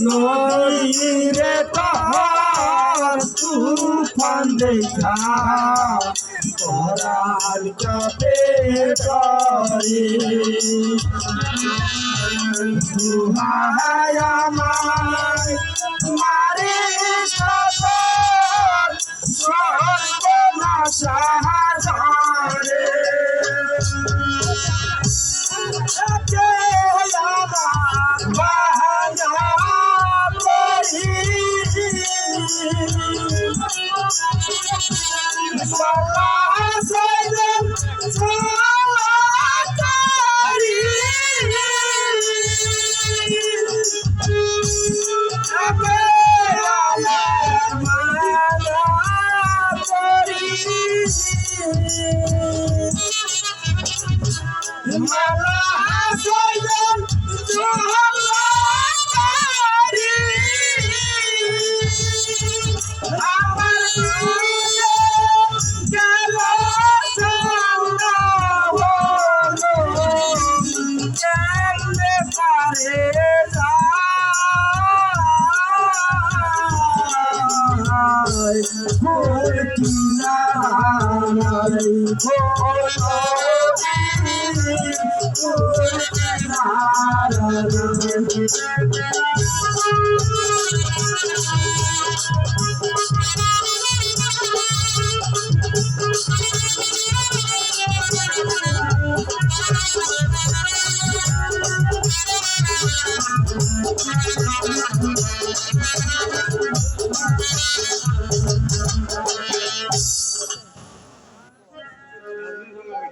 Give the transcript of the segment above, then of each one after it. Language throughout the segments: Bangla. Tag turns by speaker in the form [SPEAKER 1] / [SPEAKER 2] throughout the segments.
[SPEAKER 1] নদীরে তহর তুফান দেখা পরাণ কাঁপে করে দুহাই আমায় মারে সফর সর্বনাশা ধরে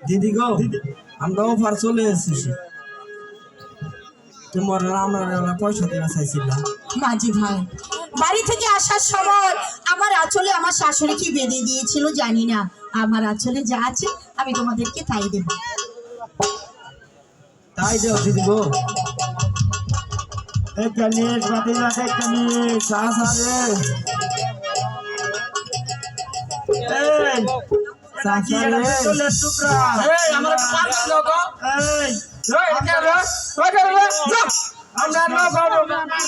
[SPEAKER 1] দিদি গো আমরা অফার চলে এসেছি তোমার আমরা পয়সা দেওয়া চাইছিলাম
[SPEAKER 2] মাঝি ভাই বাড়ি থেকে আসার সময় আমার আঁচলে আমার শাশুড়ি কি বেঁধে দিয়েছিল জানি না, আমার আঁচলে যা আছে আমি তোমাদেরকে তাই দেব।
[SPEAKER 1] তাই দেও দিদি গো। এখানে বাতিলা এখানে সাসারে এই সাসারে চলে টুকরা এই আমরা পার দাও গো এই ওই কেরে ওই কেরে যা আমরা না বাবু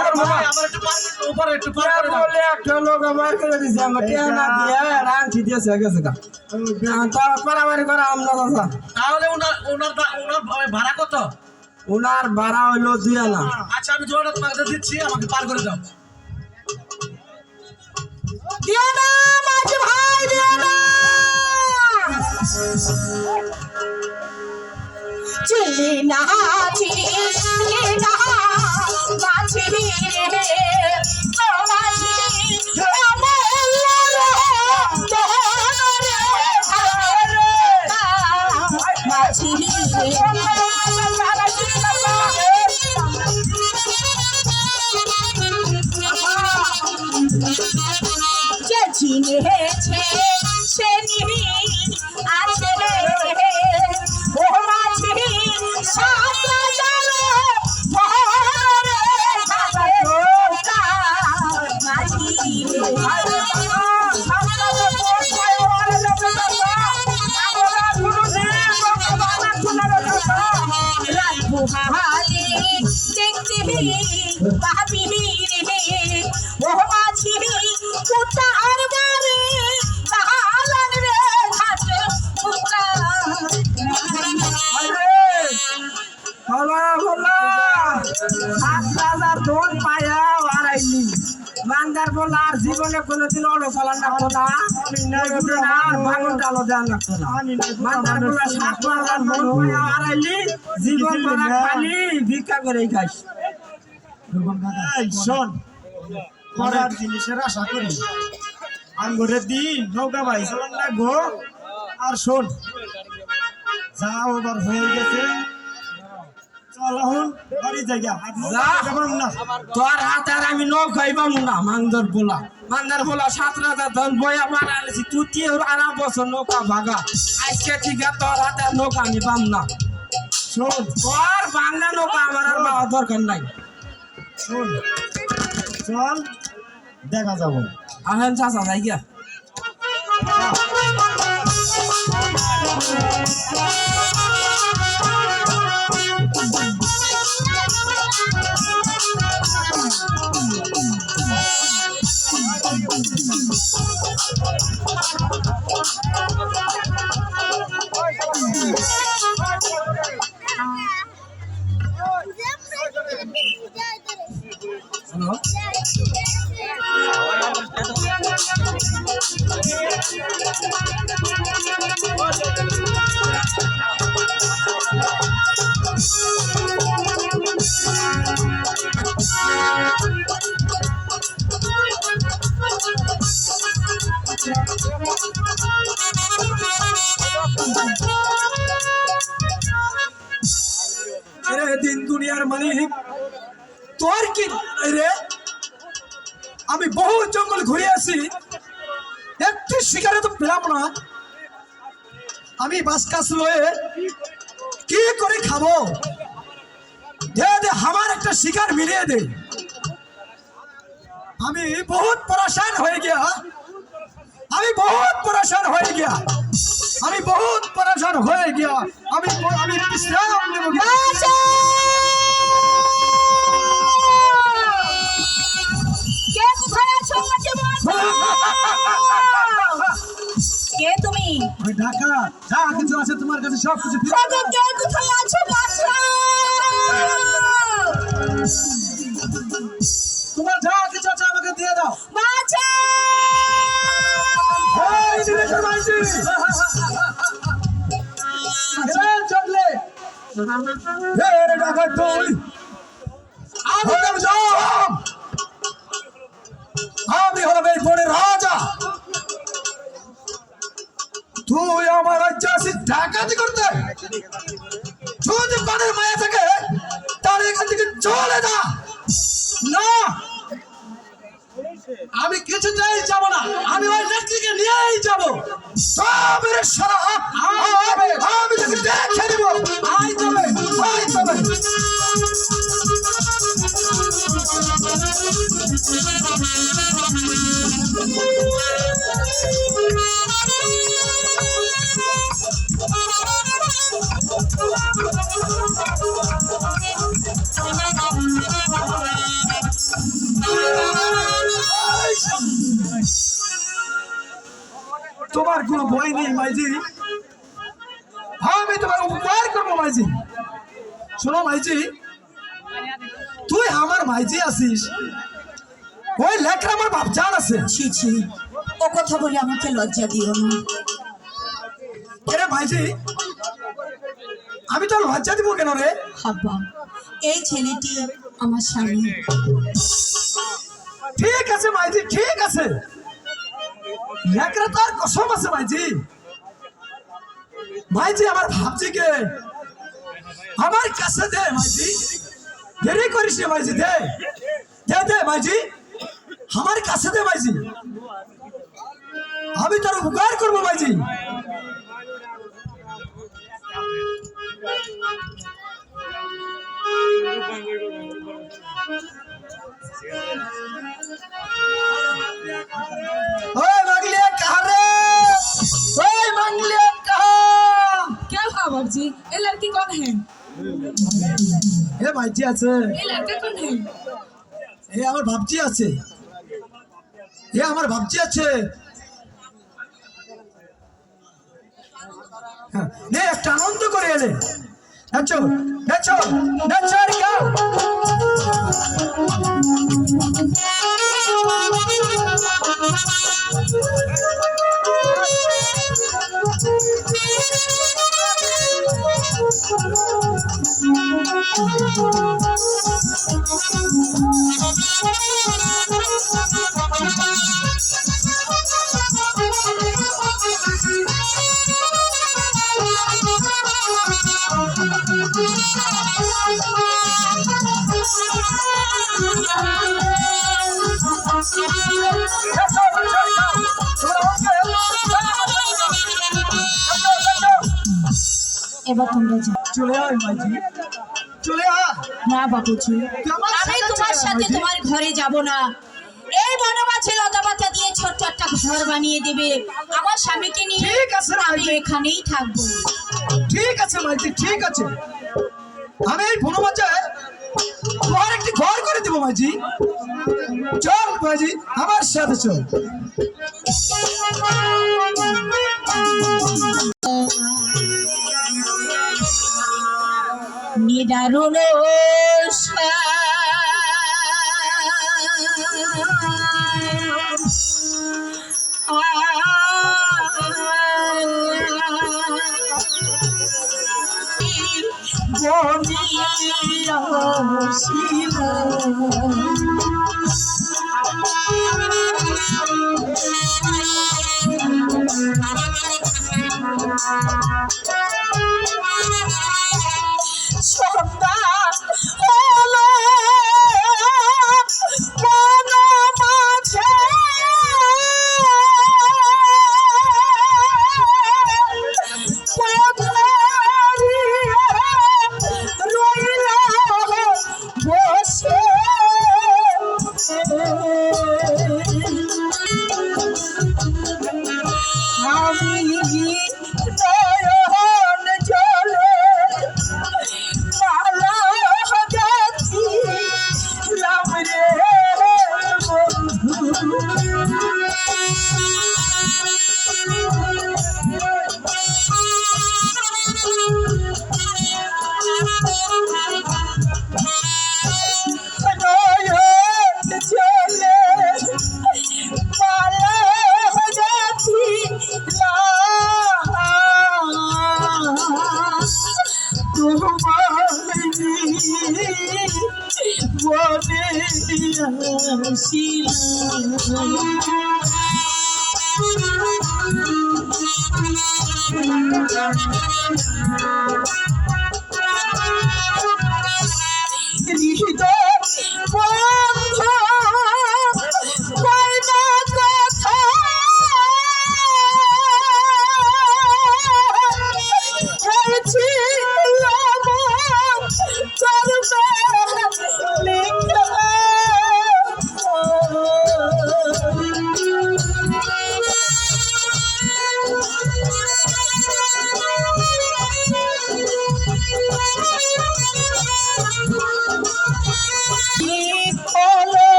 [SPEAKER 1] আর বাবা আমরা একটু পার উপরে একটু পার করে দাও বলে একটা লোক মার করে দিছে আমরা কে না দিয়ে রান ঠিক আছে গেছে গা তা পারামারি করে আমরা দাদা তাহলে ওনার ভাড়া কত? ওনার ভাড়া হইলো 2 আনা। আচ্ছা আমি জোড়া তোমাকে দিচ্ছি, আমাকে পার করে দাও।
[SPEAKER 2] দিও না মাঝি ভাই দিও না, চিলি না চিলি না মাঝি রে ও মাঝি মাঝি যে চিনেছে সে আছে রে ও মাঝি সাতরা জানো মাঝি হালে দেখতে পাবি রে ও মাঝি উতার বারে তাহালান রে ঘাটে উতা
[SPEAKER 1] হলা হলা 7000 ধন পায়া হারাইলি মানদার বলা আর জীবনে কোনোদিন অটো চালান না কথা আর ভাঙন ডালো দেন না কথা মানদার বলা 7000 ধন পায়া হারাইলি জীবন ভরা খালি ভিক্ষা করেই খাইস।
[SPEAKER 3] এই শোন করার জিনিসের আশা করি আঙ্গুরের দিন নৌকা ভাই চালান না গো। আর শোন যা ওভার হয়ে গেছে চল এখন বাড়ি জায়গা না
[SPEAKER 1] তোর হাতে আর আমি নৌকাই পাবো না। মানদার বলা 7000 ধন বয়া মারাইছি তুই 13 বছর নৌকা ভাগা আজকে ঠিক আছে তোর হাতে নৌকা আমি পাম না।
[SPEAKER 3] শোন
[SPEAKER 1] তোর বাংলা নৌকা আমার আর পাওয়া দরকার নাই।
[SPEAKER 3] শোন চল দেখা যাবো।
[SPEAKER 1] আহেন চাচা যাই গিয়া দিন দুনিয়ার মালিক তোর কি রে? আমি বহু জঙ্গল ঘুরে আসি, একটি শিকারে তো পেলাম না। আমি বাসকাস লয়ে কি করে খাবো? দে দে আমার একটা শিকার মিলিয়ে দে। আমি বহুত পরেশান হয়ে গিয়া, আমি বহুত পরেশান হয়ে গিয়া, আমি বহুত পরেশান হয়ে গিয়া, আমি বিশ্রাম নেব গিয়া।
[SPEAKER 2] কে কোথায় আছো? আমাকে বাঁচাও! কে তুমি?
[SPEAKER 1] ওই ঢাকা যা কিছু আছে তোমার কাছে সব কিছু ফিরে
[SPEAKER 2] ওগো, কে কোথায় আছো? বাঁচাও!
[SPEAKER 1] তোমার যা কিছু আছে আমাকে দিয়ে দাও।
[SPEAKER 2] বাঁচাও!
[SPEAKER 1] এই দিনেশের মাঝি চলে রে ঢাকা তুই আমি হলাম এই বনের রাজা। তুই আমার রাজ্যে আসিস ডাকাতি করতে? যদি পানের মায়া থাকে তাহলে এখান থেকে চলে যা। না, আমি কিছুতেই যাব না, আমি ওই নেত্রীকে নিয়েই যাব। তবে রে শালা, আমি তোকে দেখে নিব। আই তবে, আই তবে। তোমার কোনো ভয় নেই মাইজি, আমি তোমার উপকার করবো মাইজি। শোনো মাইজি, তুই আমার মাইজি আছিস, ওই লেখা আমার বাপজান আছে।
[SPEAKER 2] ছি ছি, ও কথা বলে আমাকে লজ্জা দিও না।
[SPEAKER 1] রে মাইজি, আমি তো লজ্জা দিব কেন রে?
[SPEAKER 2] হাব্বা, এই ছেলেটি আমার স্বামী।
[SPEAKER 1] ঠিক আছে মাইজি, ঠিক আছে, লেখরা তো আর কসম আছে মাইজি। মাইজি আমার ভাবজিকে আমার কাছে দে মাইজি, দেরি করিস না মাইজি, দে দে দে মাইজি, আমার কাছে দে মাইজি, আমি তোর উপকার করবো মাইজি। ओए मंगलिया कहाँ रे? ओए मंगलिया कहाँ?
[SPEAKER 4] क्या हुआ बाबूजी? ये लड़की कौन है?
[SPEAKER 1] ए भाईजी আছে,
[SPEAKER 4] ये लड़का कौन है?
[SPEAKER 1] এ আমার ভাবজি আছে, এ আমার ভাবজি আছে। হ্যাঁ, নে একটা আনন্দ করে এলে। নাচো নাচো নাচো আর গাও।
[SPEAKER 2] এবার তোমরা যাও।
[SPEAKER 1] চলে আয় মাইজি, চলে আ।
[SPEAKER 2] না বাবুজি, আমি তোমার সাথে তোমার ঘরে যাব না। এই বনমাঝে লতা পাতা দিয়ে ছোট্ট একটা ঘর বানিয়ে দেবে, আমার স্বামীকে নিয়ে
[SPEAKER 1] ঠিক আছে
[SPEAKER 2] আমি
[SPEAKER 1] মাইজি,
[SPEAKER 2] এখানেই থাকবো।
[SPEAKER 1] ঠিক আছে মাইজি, ঠিক আছে, আমি এই বনমাঝে তোমার একটি ঘর করে দেবো মাইজি। চল মাইজি, আমার সাথে চল।
[SPEAKER 2] নিদারুণ সন্ধ্যা হলো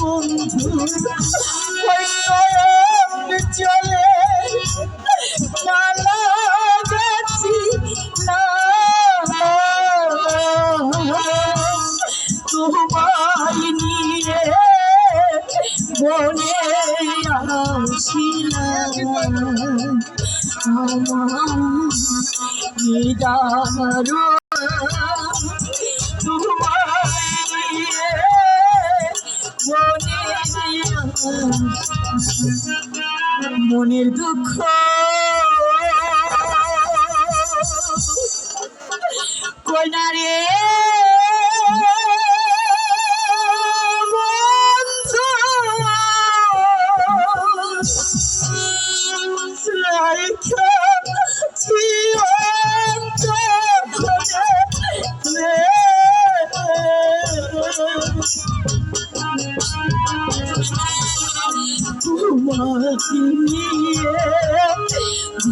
[SPEAKER 2] বন মাঝে চলে মালা গেছি তোমায় নিয়ে বনে আসিলাম নিদারু মনের দুঃখ কইনা রে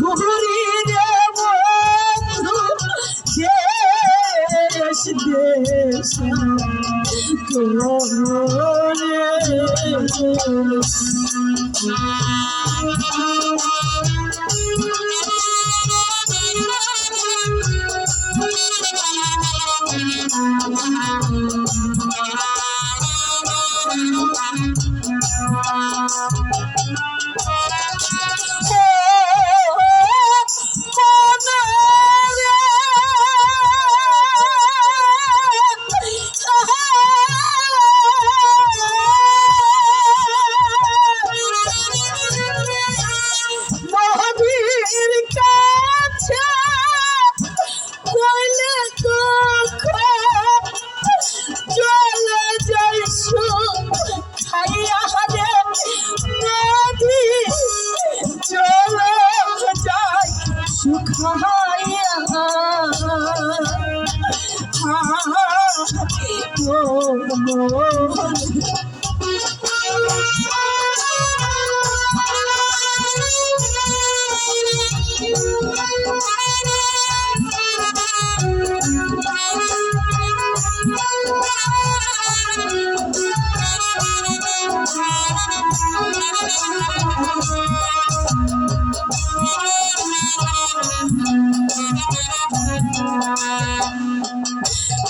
[SPEAKER 2] ঘুরি রে বন্ধু দেশ দেশ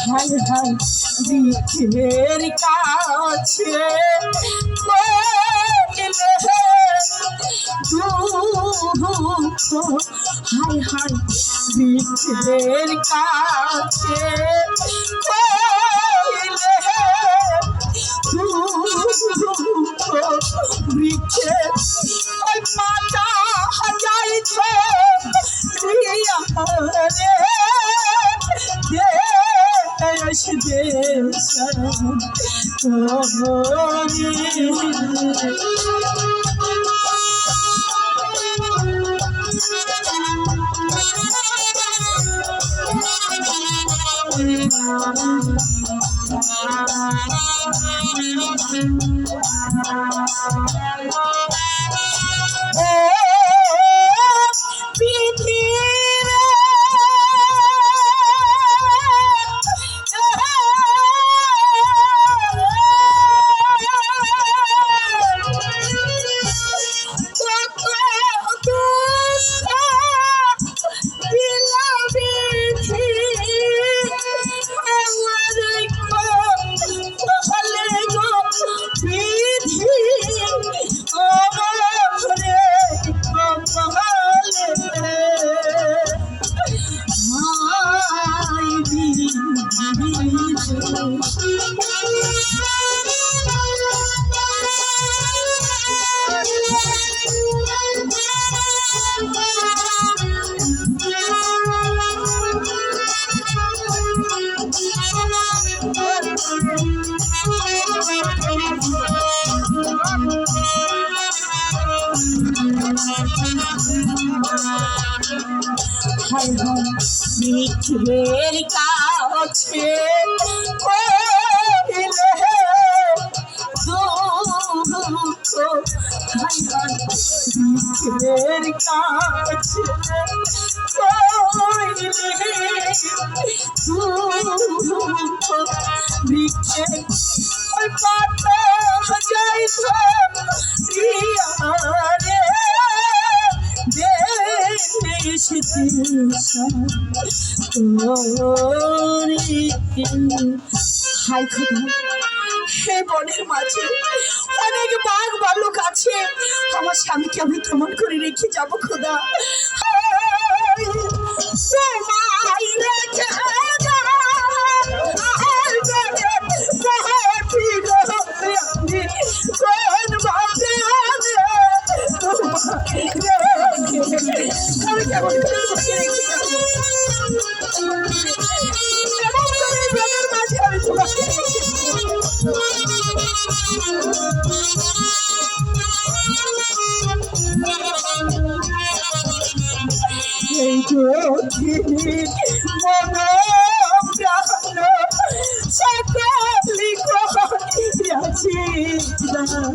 [SPEAKER 2] হাই হাই বিকের কাছে হায় হায় বৃক্ষের কাছে বৃক্ষে ওই পাতা যাইছে দেশ দেশ বৃক্ষের কাছে বৃক্ষের কাছে বৃক্ষে পাতা যাইছ হাই খোদা হে বনের মাঝে অনেক বাঘ ভাল্লুক আছে আমার স্বামীকে আমি কেমন করে রেখে যাবো খোদা আমি কেমন করে রেখে যাবো এই সকলি করিয়াছি তুমি ছাড়া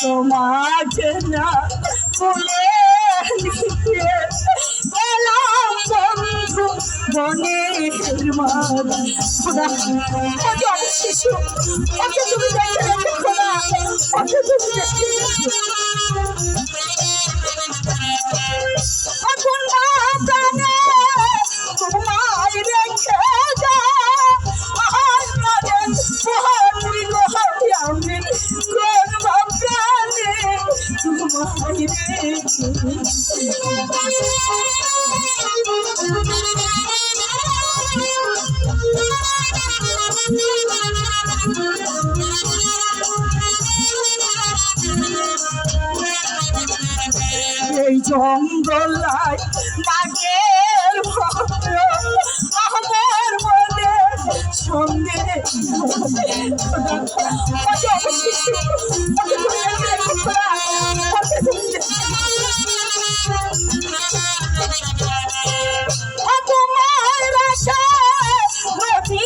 [SPEAKER 2] তোমাকে না বলে এলাম বন্ধু বনের মাঝে খোদা ওকে অনেক শিশু ওকে তুমি দেখে রেখে খোদা ওকে তুমি দেখে এখন না জানে তোমায় রেখে যা আর মাঝে বহরি গোহারি আমি কোন ভাবনে তোমায় রেখে এই জঙ্গলায় বাঘের আমার মনে সঙ্গে তোমার বাসা নদী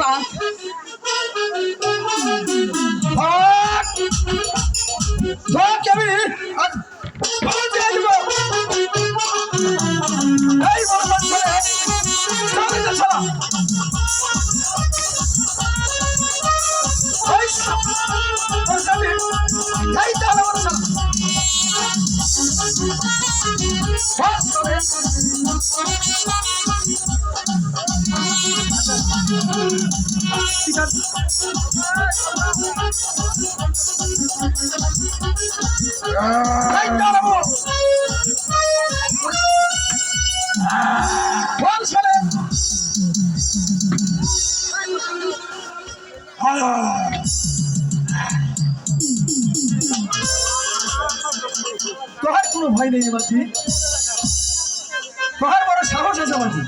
[SPEAKER 2] বাবা
[SPEAKER 1] তোহার কোনো ভয় নেই বাজি, তোহার বড় সাহস আছে বাজি।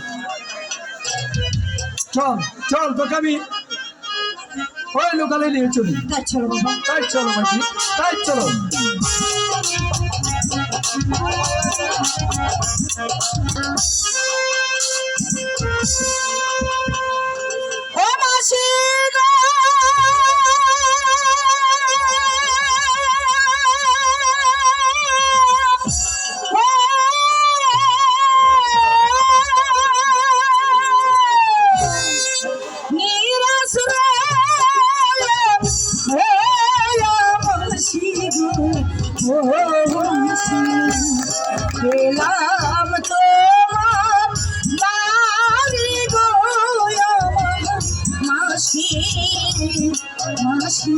[SPEAKER 1] চল চল তোকে আমি ওই লোকালে নিয়ে চলি।
[SPEAKER 2] তাই চলো বাবা
[SPEAKER 1] তাই চলো বাজি, তাই চলো।
[SPEAKER 2] ও মাসি গো নিরাশ রে মাসি গো ও মাসি পেলাম তোমার বাড়ি গো আমার মাসি মাসি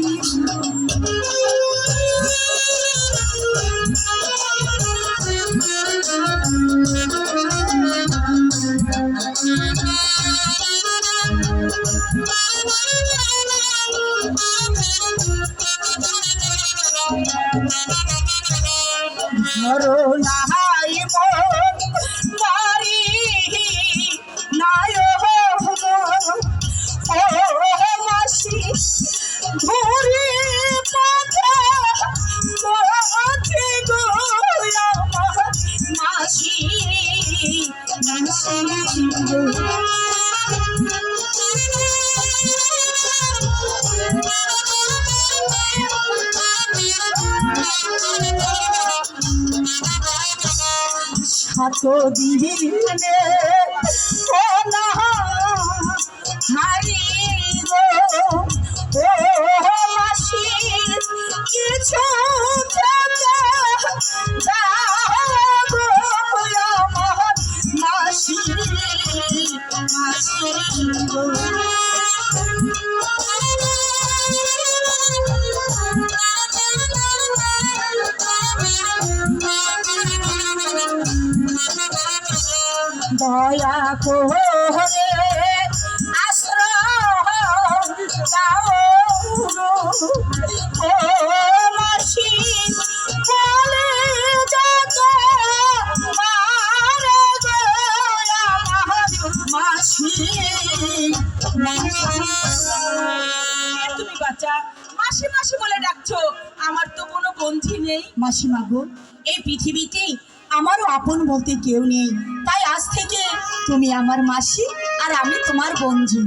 [SPEAKER 2] ধরো নাই মন বাড়ি নাই ও মাসি ঘুরি পথে পথে গো আমার মাসি মাসি গো সাত দিনে ও না হারি গো ও মাসি কিছু মাসি মাসি গো দয়া করে আশ্রয় দাও ও মাসি বলে যত মারে গো আমার মাসি
[SPEAKER 4] তুমি বাচ্চা মাসি মাসি বলে ডাকছো, আমার তো কোনো বন্ধু নেই।
[SPEAKER 2] মাসিমা গো এই পৃথিবীতে আমারও আপন বলতে কেউ নেই, তাই আজ থেকে তুমি আমার মাসি আর আমি তোমার বন্ধু।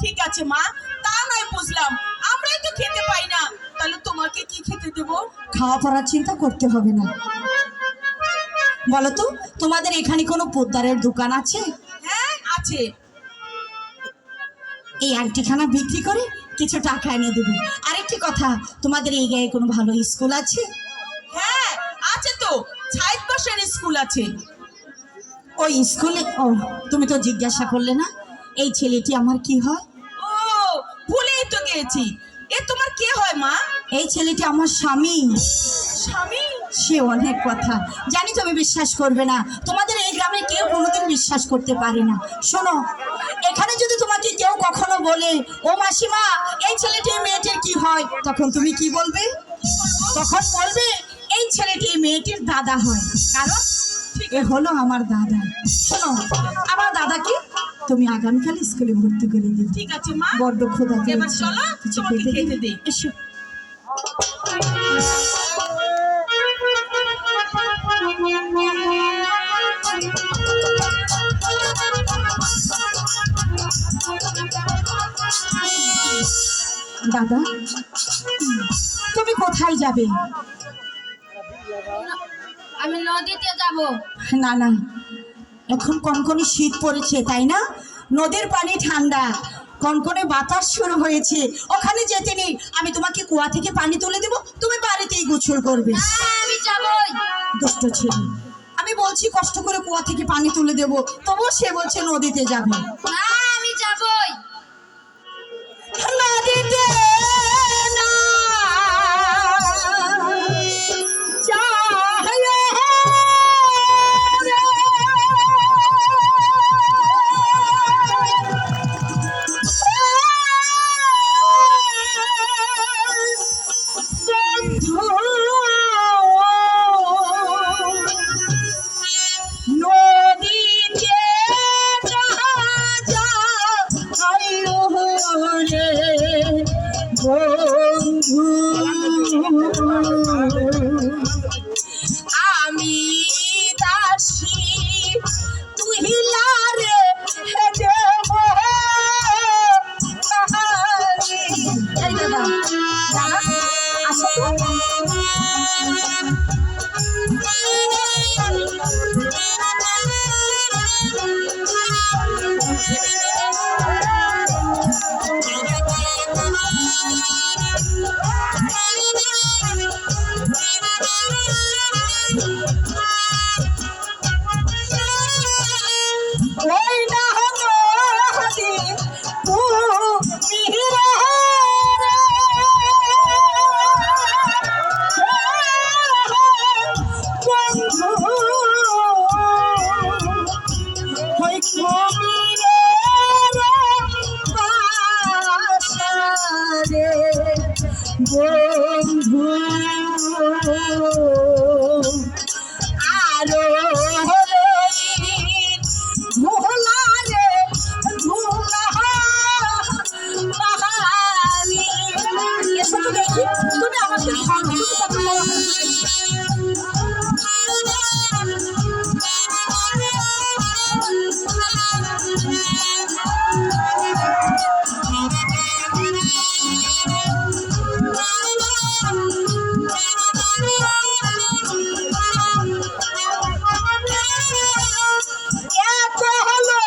[SPEAKER 4] ঠিক আছে মা, তা নয় বুঝলাম, আমরাই তো খেতে পাই না, তাহলে তোমাকে কি খেতে দেবো?
[SPEAKER 2] খাওয়া পড়ার চিন্তা করতে হবে না। বলো তো তোমাদের এখানে কোনো পোদ্দারের দোকান আছে?
[SPEAKER 4] হ্যাঁ আছে।
[SPEAKER 2] এই আংটিখানা বিক্রি করে কিছু টাকা এনে দেবো। আরেকটি কথা, তোমাদের এই গায়ে কোনো ভালো স্কুল আছে?
[SPEAKER 4] হ্যাঁ আছে তো, ৬০% স্কুল আছে।
[SPEAKER 2] ওই স্কুলে ও তুমি তো জিজ্ঞাসা করলে না এই ছেলেটি আমার কি হয়?
[SPEAKER 4] ও ভুলেই তো গেছি, এ তোমার কে হয় মা?
[SPEAKER 2] এই ছেলেটি আমার স্বামী।
[SPEAKER 4] স্বামী?
[SPEAKER 2] সে অনেক কথা জানি, তুমি বিশ্বাস করবে না, তোমাদের এই গ্রামে কেউ কোনোদিন বিশ্বাস করতে পারে না। শোনো, এখানে যদি তোমাকে কেউ কখনো বলে ও মাসিমা এই ছেলেটি মেয়েটির কি হয়, তখন তুমি কি বলবে? তখন বলবে এই ছেলেটি মেয়েটির দাদা হয়, কারণ এ হলো আমার দাদা। শোনো, আমার দাদাকে তুমি আগামীকাল স্কুলে ভর্তি করে দিও।
[SPEAKER 4] ঠিক আছে মা,
[SPEAKER 2] বড্ড ক্ষুধা
[SPEAKER 4] এবার
[SPEAKER 2] পেয়েছে,
[SPEAKER 4] চলো
[SPEAKER 2] কিছু
[SPEAKER 4] তোমাকে
[SPEAKER 2] খেতে
[SPEAKER 4] খেতে
[SPEAKER 2] দিই।
[SPEAKER 4] দিই।
[SPEAKER 2] এসো। দাদা, তুমি কোথায় যাবে?
[SPEAKER 5] আমি নদীতে যাব।
[SPEAKER 2] না না, এখন কনকনে শীত পড়েছে তাই না? নদীর পানি ঠান্ডা, কনকনে বাতাস শুরু হয়েছে, ওখানে যেতে নেই। আমি তোমাকে কুয়া থেকে পানি তুলে দেবো, তুমি বাড়িতেই গোসল করবে।
[SPEAKER 5] আমি যাবই।
[SPEAKER 2] দুষ্ট ছেলে, আমি বলছি কষ্ট করে কুয়া থেকে পানি তুলে দেবো, তবুও সে বলছে নদীতে যাবে।
[SPEAKER 5] না, আমি যাবই।
[SPEAKER 2] নদীতে না যায় রে। বন্ধু, নদীতে না যায় রে বন্ধু, আমি দাসী তুই লারে দেব। এই দাদা, দাদা আসো তো। ওই না নদী তুমি রে বন্ধু, ওই কবিরে বাসারে বন্ধু, আরো ভোলা রে ভোলা পাহাড়ি। এসো তো দেখি, তুমি আমাকে ধরো, তুমি কত বড় হয়েছে। এত হলো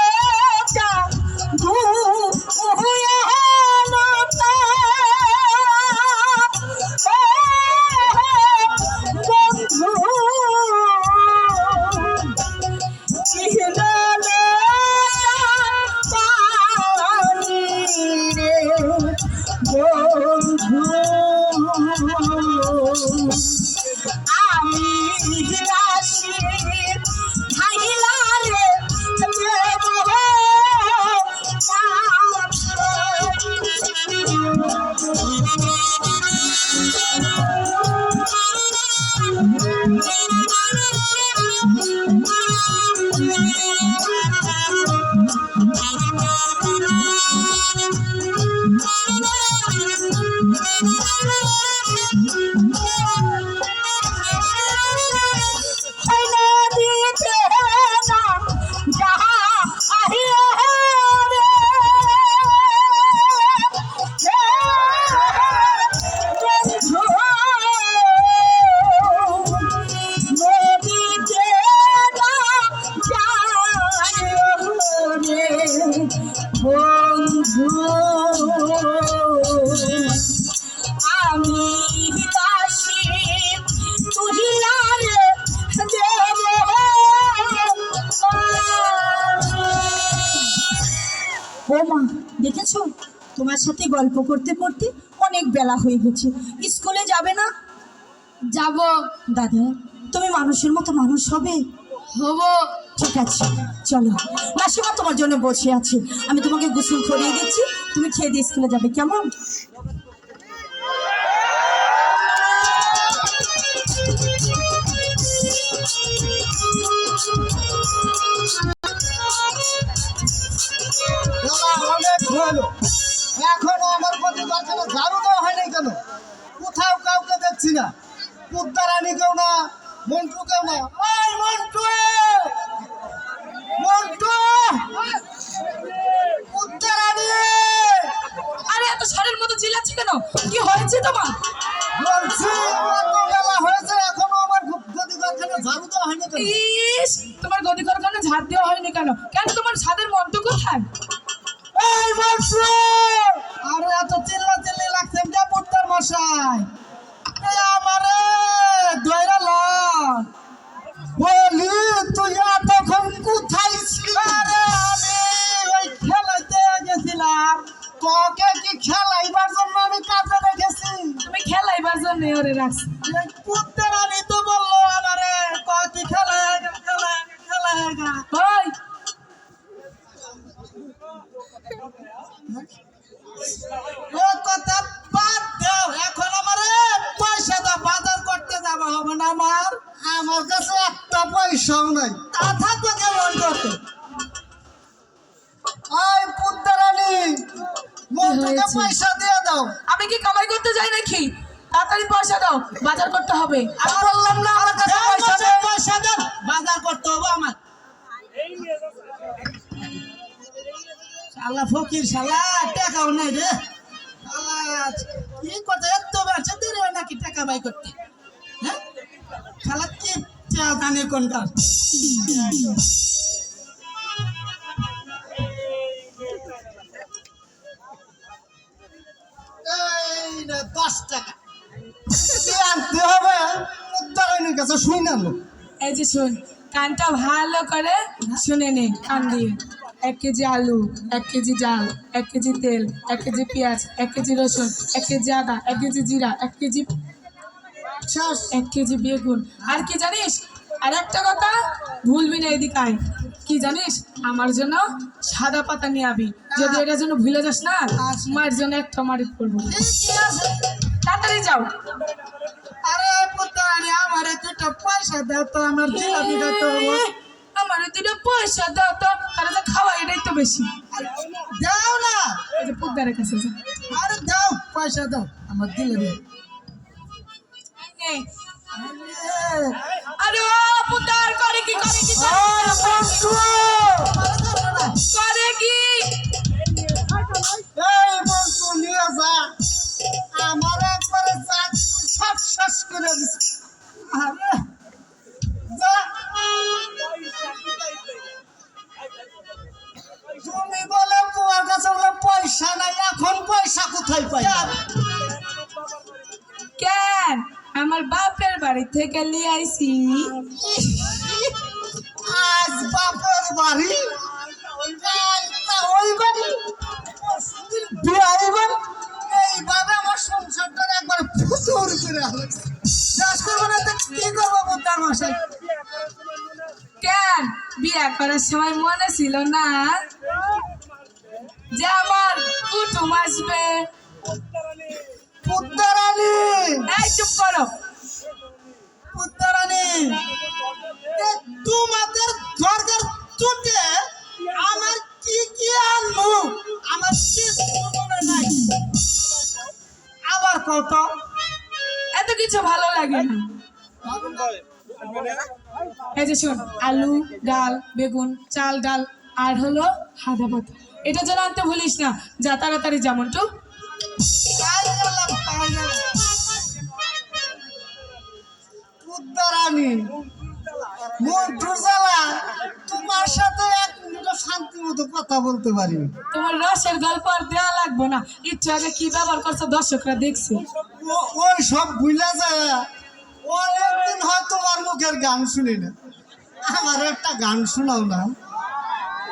[SPEAKER 2] আমি রাশি ভাইলা রে দেব। নদীতে না যাহা আহিও রে বন্ধু, নদীতে না যায় রে বন্ধু, আমি দাসী তুই লারে দেব। ও মা, দেখেছো তোমার সাথে গল্প করতে করতে অনেক বেলা হয়ে গেছে, স্কুলে যাবে না?
[SPEAKER 5] যাব।
[SPEAKER 2] দাদা, তুমি মানুষের মতো মানুষ হবে।
[SPEAKER 5] হব।
[SPEAKER 2] ঠিক আছে, চলো। মাসিমা তোমার জন্য বসে আছে, আমি তোমাকে গোসল করিয়ে দিচ্ছি, তুমি খেয়ে দিয়ে স্কুলে যাবে, কেমন?
[SPEAKER 3] অনেক হলো, এখনো আমার প্রতি বাচ্চারা ঝাড়ু দেওয়া হয়নি কেন? কোথাও কাউকে দেখছি না, পুত্তারানি কেউ না, মন্টু কেউ না। ওই মন্টু, মন্টু, পুত্তারানি!
[SPEAKER 4] আরে এত ষাঁড়ের মতো চিল্লাচ্ছি কেন?
[SPEAKER 3] বলছো আরে এত চিল্লা চিল্লি লাগছে যে পুত্তর মশাই আমারে ধইরা লন বলি তুই এতক্ষণ কোথায় ছিলি আরে আমি ওই খেলাতে গেছিলাম তোকে কি খেলাইবার জন্য আমি কাজে রেখেছি
[SPEAKER 4] তুমি খেলাইবার জন্য ওরে রাখছি।
[SPEAKER 3] পুত্তর আমি তো বললো আমারে কত খেলায়
[SPEAKER 4] ওই
[SPEAKER 3] ও কথা বাদ দাও এখন আমারে পয়সা দাও বাজার করতে যাওয়া হবে না আমার কাছে একটা পয়সাও নাই তা থাকবে কেমন করতে ওই পুত্তরানি মন্ত্রীকে পয়সা দিয়ে দাও
[SPEAKER 4] আমি কি কামাই করতে যাই নাকি? তাড়াতাড়ি পয়সা দাও, বাজার করতে হবে।
[SPEAKER 3] আমি বললাম না আমার কাছে পয়সা দেন বাজার করতে হবে আমার শালা ফকির শালা টাকাও নাই রে শালা কি করতে এত ব্যবসা দেরি হয় নাকি টাকা বাই করতে হ্যাঁ শালা কি জানে কোনকার এই রে 10 টাকা কি আনতে হবে উদ্ধারণের কাছে শুই না লো
[SPEAKER 4] এই যে শোন, কানটা ভালো করে শুনে নে কান দিয়ে। 1 কেজি আলু, 1 কেজি ডাল, 1 কেজি তেল, 1 কেজি পেঁয়াজ, 1 কেজি রসুন, 1 কেজি আদা, 1 কেজি জিরা, 1 কেজি 1 কেজি বেগুন। আর কি জানিস, আর একটা কথা ভুলবি না, এদিকে আয়। কি জানিস, আমার জন্য সাদা পাতা নিয়ে আবি। যদি এটার জন্য ভুলে যাস না, মায়ের জন্য একটা মারি করবো। তাড়াতাড়ি যাও।
[SPEAKER 3] আরে পুত্রানি আমারে দুটো পয়সা দাও তো আমার জিলাপি খাইতে হবে
[SPEAKER 4] আমার দুটো পয়সা দাও তো, তারা যা খাওয়া এটাই তো বেশি।
[SPEAKER 3] দাও না
[SPEAKER 4] এই যে পুদ্দারের কাছে যা।
[SPEAKER 3] আরে দাও পয়সা দাও আমার জিলাপি
[SPEAKER 4] নে। আরে ও পুদ্দার করে কি করে কি করে কি?
[SPEAKER 3] এই বন্ধু নিয়ে যা আমার একবারে যা সব শেষ করে দিছে আরে যা তুমি বলে তোমার কাছে বলে পয়সা নাই এখন পয়সা কোথায় পাই
[SPEAKER 4] কেন আমার বাপের বাড়ি থেকে নিয়ে আইছি।
[SPEAKER 3] আজ বাপের বাড়ি ওই বাড়ি বিয়ে এইভাবে আমার সংসারটা একবার ফুসুর করে চাষ করবো না তো কি করবো বুদ্ধার মশাই
[SPEAKER 4] কেন বিয়ে করার সময় মনে ছিল না যে আমার কুটুম আসবে?
[SPEAKER 3] পুত্তরানি
[SPEAKER 4] এই চুপ করো।
[SPEAKER 3] পুত্তরানি তোমাদের দরকার চুটে আমার কি কি আনবো আমার কি মনে নাই আবার কত
[SPEAKER 4] এত কিছু ভালো লাগে না। এই যে শোন, আলু, ডাল, বেগুন, চাল, ডাল আর হলো সাদা পাতা। এটা যেন আনতে ভুলিস না। যা তাড়াতাড়ি যেমন তো।
[SPEAKER 3] পুত্তরানি মন্টুর জ্বালা তোমার সাথে 1 মিনিট শান্তি মতো কথা বলতে পারি
[SPEAKER 4] তোমার রসের গল্প আর দেওয়া লাগবো না। ইচ্ছা আগে কি ব্যবহার করছো দর্শকরা দেখছে।
[SPEAKER 3] ওই সব ভুলা যায় অনেকদিন হয় তোমার মুখের গান শুনি না আমার একটা গান শোনাও না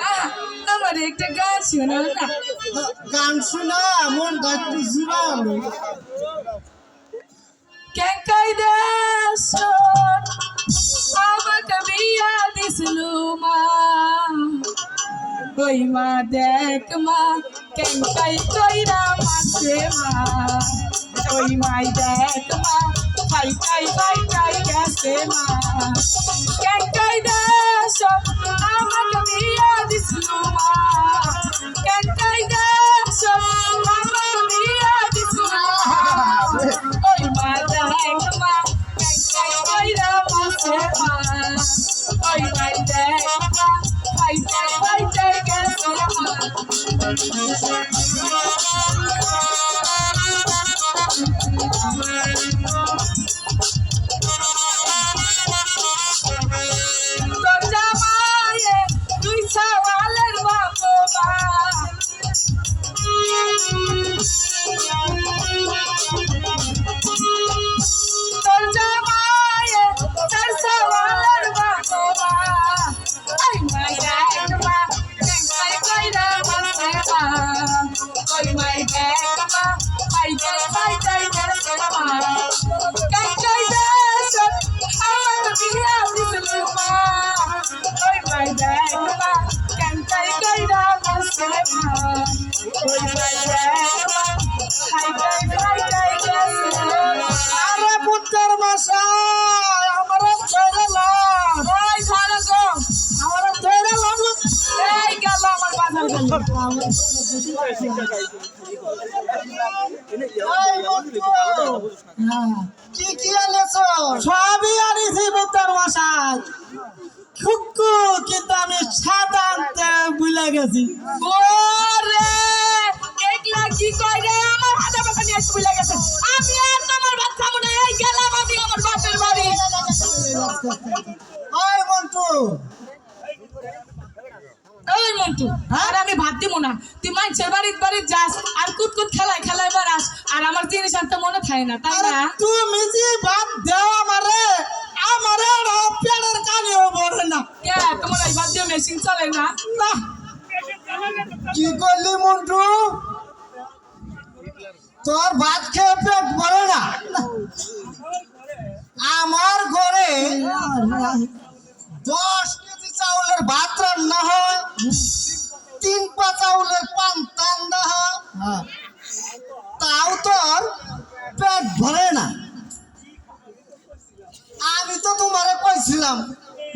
[SPEAKER 4] আহা, আমার একটা গান শোনাও না।
[SPEAKER 3] গান শোনা মনটা একটু জুড়ালো
[SPEAKER 4] কেঙ্কাই দেশ আমাকে বিয়া দিসলু মা। ওই মা দেখ মা কেঙ্কাই কইরা মাসে মা। ওই মাই দেখ মা ফাইটাই গেছে মা। কেঙ্কাই দেশ আমাকে বিয়া দিসলু মা। কেঙ্কাই দেশ আমাকে বিয়া দিসলু মা। ওই মা দেখ মা কেঙ্কাই কইরা মাসে মা। ওই মাই দেখ মা ফাইটাই গেছে মা। তোর জামাইয়ে 2 সওয়ালের বাপ মা। মাই ব্যাগমা হাইটাই গেছে মা কাঞ্চাই দেশত আমার বিয়া দিছিল মা ওই মাই ব্যাগমা কাঞ্চাই কইরা গেছে মা ওই মাই ব্যাগমা হাইটাই গেছে
[SPEAKER 3] আরে পুত্তর মশাই আমার ধরে লাগ
[SPEAKER 4] ওই ভালো গো
[SPEAKER 3] আমার ধরে লাগ
[SPEAKER 4] এই গেল আমার বাজার গেল
[SPEAKER 3] এই বন্ধু কি কি এনেছো সবই আনিছি পুত্তর মশাই খুক্কু কিন্তু আমি সাদা আনতে ভুলে গেছি
[SPEAKER 4] ওরে একলা কি কই রে আমার হাতে বাবা নিয়ে ভুলে গেছে আমি আর তোমার ভাত খাবো না এই গেলাম আমি আমার বাপের বাড়ি
[SPEAKER 3] ওই মন্টু
[SPEAKER 4] এই মন্টু আর আমি ভাত দিব না তুই মানুষের বাড়ির যাস আর কুতকুত খেলায় বেড়াস আর আমার জিনিস আনতে মনে থাকে না তাই
[SPEAKER 3] আরে
[SPEAKER 4] না
[SPEAKER 3] তুমি যে ভাত দেও আমারে পেটের কানেও পড়ে না
[SPEAKER 4] কে তোমার এই ভাত দিয়ে মেশিন চলে না
[SPEAKER 3] না কি করলি মন্টু তোর ভাত খেয়ে পেট ভরে না আমার ঘরে 10 কেজি চাউলের ভাত রান্না হয় 3 পা চাউলের পান্তা রান্না হয় তাও তোর পেট ভরে না আমি তো তোমারে কইছিলাম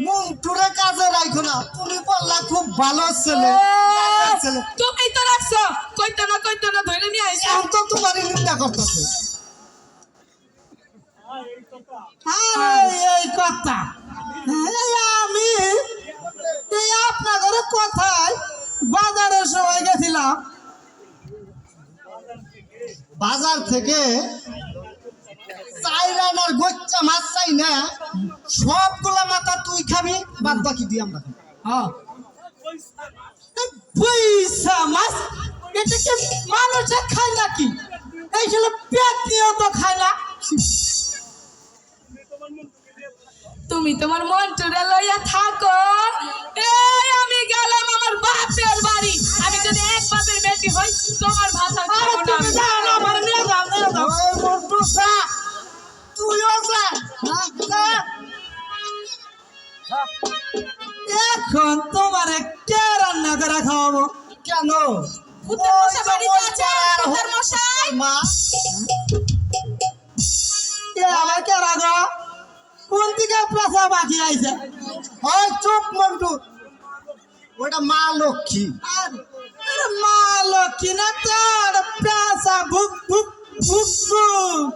[SPEAKER 3] মন্টুরে কাজে রাখো না তুমি বললা খুব ভালো ছেলে কাজের ছেলে
[SPEAKER 4] তুমি তো রাখছো কইতো না ধরে নিয়ে আইছো
[SPEAKER 3] এখন তো তোমারই নিন্দা করতেছে এই কথা আমি এই আপনাদের কথায় বাজারের সময় গেছিলাম বাজার থেকে চাইরানার গোচ্চা মাছ চাই না সবগুলা মাথা তুই খাবি বাদ বাকি দিয়ে আমরা খাবো হ্যাঁ পয়সা মাছ এটা কি মানুষে খায় নাকি এই ছিল পেট নিয়েও তো খায় না
[SPEAKER 4] তুমি তোমার মন্টুরে লইয়া থাকো এই আমি গেলাম আমার বাপের বাড়ি আমি যদি এক বাপের বেটি হই তোমার ভাষা
[SPEAKER 3] আরে তুমি যাও না আমার নিয়ে যাও ওই মন্টু যা তুইও যা এখন তোমারে কে রান্না করে খাওয়াবো কেন
[SPEAKER 2] পুত্তর মশাই বাড়িতে আছেন পুত্তর মশাই
[SPEAKER 3] মা আমার কে রাগো কোন দিকে প্রেসা বাকি আইছে ওই চুপ মন্টু ওটা মা লক্ষ্মী আরে মা লক্ষ্মী না তোর প্রেসা ভুক ভুক ভুক ভুক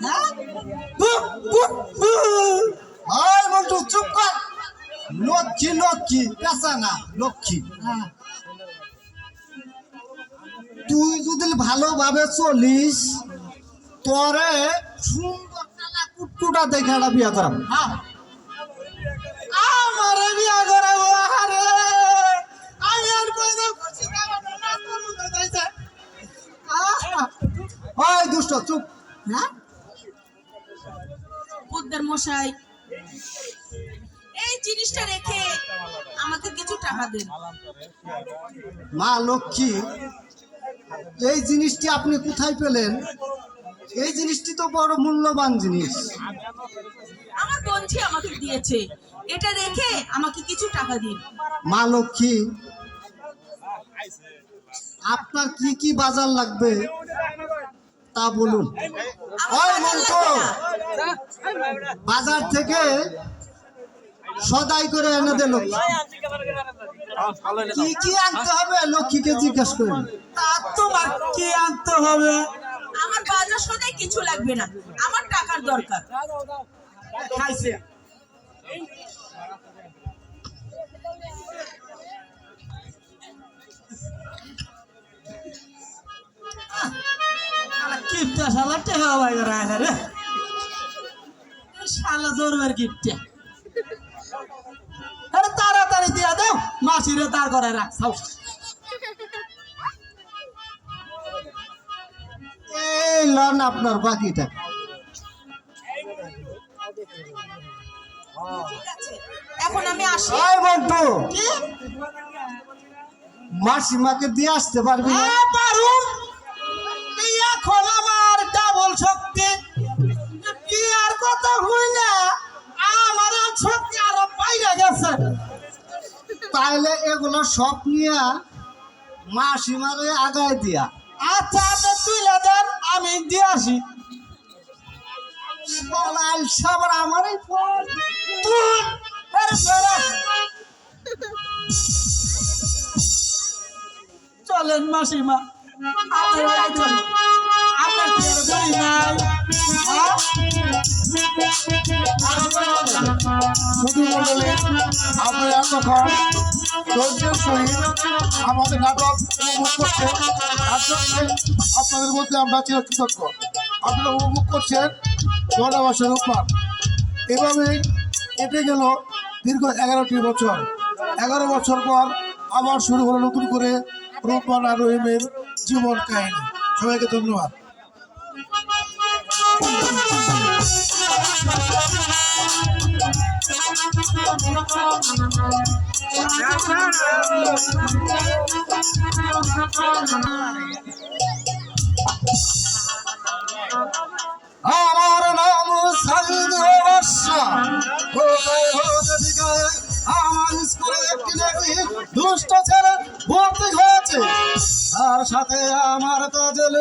[SPEAKER 3] হ্যাঁ ভুক ভুক ভুক ওই মন্টু চুপ কর লক্ষ্মী প্রেসা না লক্ষ্মী তুই যদি ভালোভাবে চলিস তোরে সুন্দর কালা কুটকুটা দেখে একটা বিয়া করাবো হ্যাঁ আমারে বিয়া করাবো আরে আমি আর কইনা খুশি না ওই দুষ্ট চুপ হ্যাঁ
[SPEAKER 2] পুত্তর মশাই এই জিনিসটা রেখে আমাকে কিছু টাকা দেন
[SPEAKER 3] মা লক্ষ্মী এই জিনিসটি আপনি কোথায় পেলেন এই জিনিসটি তো বড় মূল্যবান জিনিস
[SPEAKER 2] আমার বন্ধু আমাকে দিয়েছে এটা রেখে আমাকে কিছু টাকা দিন
[SPEAKER 3] মা লক্ষ্মী আপনার কি কি বাজার লাগবে তা বলুন
[SPEAKER 2] আমার
[SPEAKER 3] ওই
[SPEAKER 2] বাজার
[SPEAKER 3] মন্টু
[SPEAKER 2] লাগবে না।
[SPEAKER 3] বাজার থেকে সদাই করে এনে দে লক্ষ্মী কি কি আনতে হবে লক্ষ্মীকে জিজ্ঞেস করুন তা তোমার কি আনতে হবে
[SPEAKER 2] আমার বাজার সদাই কিছু লাগবে না আমার টাকার দরকার
[SPEAKER 3] খাইছে কিপটা শালা টেহা ভাই করে আয় রে শালা জোরবের কিপটা আরে তাড়াতাড়ি দিয়া দাও মাসিরে তার করে রাখ খাও এই লন আপনার বাকিটা
[SPEAKER 2] ঠিক আছে এখন আমি আসি
[SPEAKER 3] ওই বন্ধু মাসিমাকে দিয়ে আসতে পারবি না
[SPEAKER 2] পারুম
[SPEAKER 3] এখন আমার ডাবল শক্তি বিয়ার কথা হইলে আমার আর শক্তি আরো বাইরে গেছে। তাইলে এগুলো সব নিয়ে মাসিমারে আগায় দিয়া। আচ্ছা আপনি তুইলে দেন, আমি দিয়ে আসি। শালাল সবার আমারই ফোন তুই আরে বেড়া। চলেন মাসিমা, আপনি বাড়ি চলেন। আপনার কি আর বাড়ি নাই? হ্যাঁ?
[SPEAKER 1] শুধু মন্ডলী, আপনি এতক্ষণ ধৈর্যের সহিত আমাদের নাটক উপভোগ করছেন, তার জন্য আপনাদের মধ্যে আমরা চিরকৃতজ্ঞ। আপনারা উপভোগ করছেন জনবাসের রূপমান। এভাবেই কেটে গেল দীর্ঘ 11টি বছর। 11 বছর পর আবার শুরু হলো নতুন করে রূপমান আর রহিমের জীবন কাহিনী। সবাইকে ধন্যবাদ।
[SPEAKER 3] আমার নাম সাইদ বর্ষা। আমার স্কুলে একটি দেখি দুষ্ট ছেলে ভর্তি হয়েছে, তার সাথে আমার কাজেল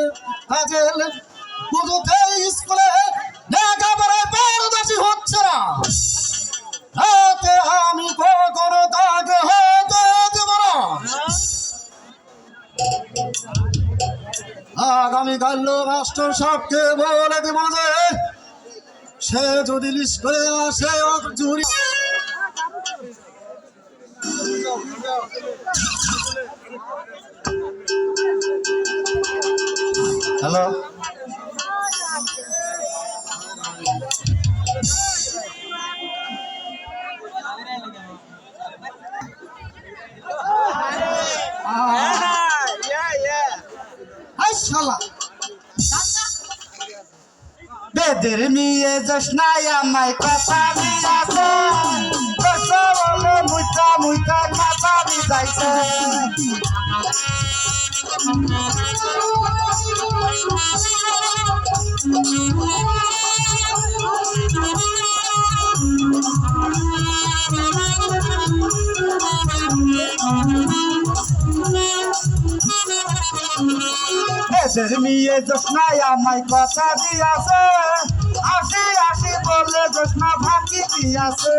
[SPEAKER 3] পুজোতে স্কুলে লেখাপড়ায় পারদর্শী হচ্ছে না। তাতে আমি কখনো তাকে হতে দেব না। আগামীকাল মাস্টার সাহেবকে বলে দেব যে সে যদি লিস্ট করে আসে জুরি। হ্যালো, শালা বেদের নিয়ে যাস নাই আমায় কথা দিয়াছে, কথা বলে মুইতা মুইতা মাথা দিযাইছে। বেদের নিয়ে যাস নাই আমায় কথা দিয়াছে, আসি আসি বলে জোসনা ফাঁকি দিয়াছে।